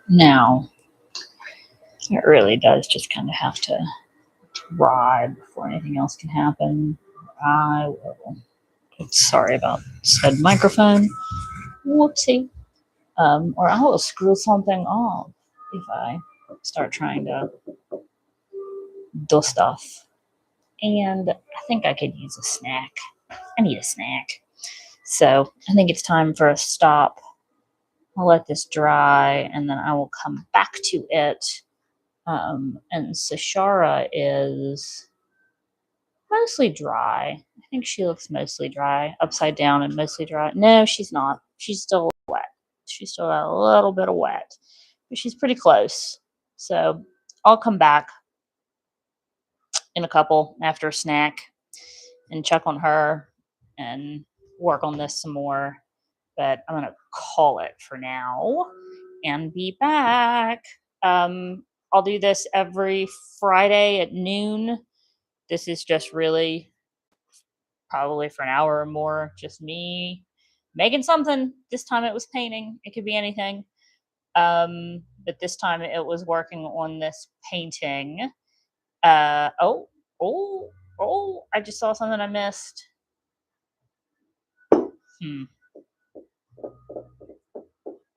Now, it really does just kind of have to dry before anything else can happen. I will. Sorry about said microphone. Whoopsie. Or I will screw something off if I start trying to do stuff. And I think I could use a snack. I need a snack. So I think it's time for a stop. I'll let this dry and then I will come back to it. And Sashara is mostly dry. I think she looks mostly dry, upside down and mostly dry. No, she's not. She's still wet. She's still got a little bit of wet, but she's pretty close. So I'll come back in a couple after a snack and check on her and work on this some more. But I'm going to call it for now and be back. I'll do this every Friday at noon. This is just really probably for an hour or more, just me making something. This time it was painting. It could be anything. But this time it was working on this painting. Oh, oh, oh, I just saw something I missed. Hmm.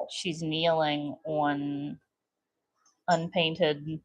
She's kneeling on unpainted. Hmm.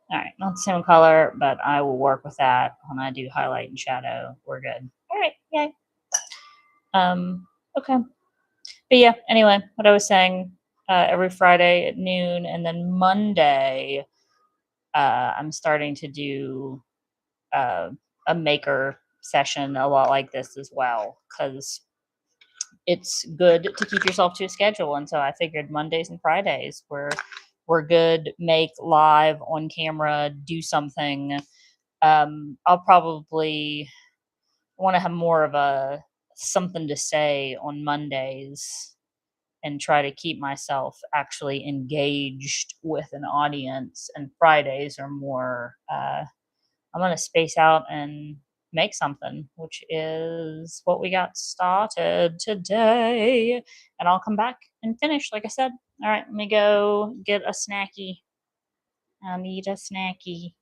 All right, not the same color, but I will work with that when I do highlight and shadow. We're good. All right, yay. Okay. But yeah, anyway, what I was saying, every Friday at noon, and then Monday, I'm starting to do uh, a maker session a lot like this as well, because it's good to keep yourself to a schedule. And so I figured Mondays and Fridays were good. Make live on camera, do something. I'll probably want to have more of a something to say on Mondays and try to keep myself actually engaged with an audience. And Fridays are more, I'm going to space out and make something, which is what we got started today. And I'll come back and finish, like I said. All right, let me go get a snacky. I need a snacky.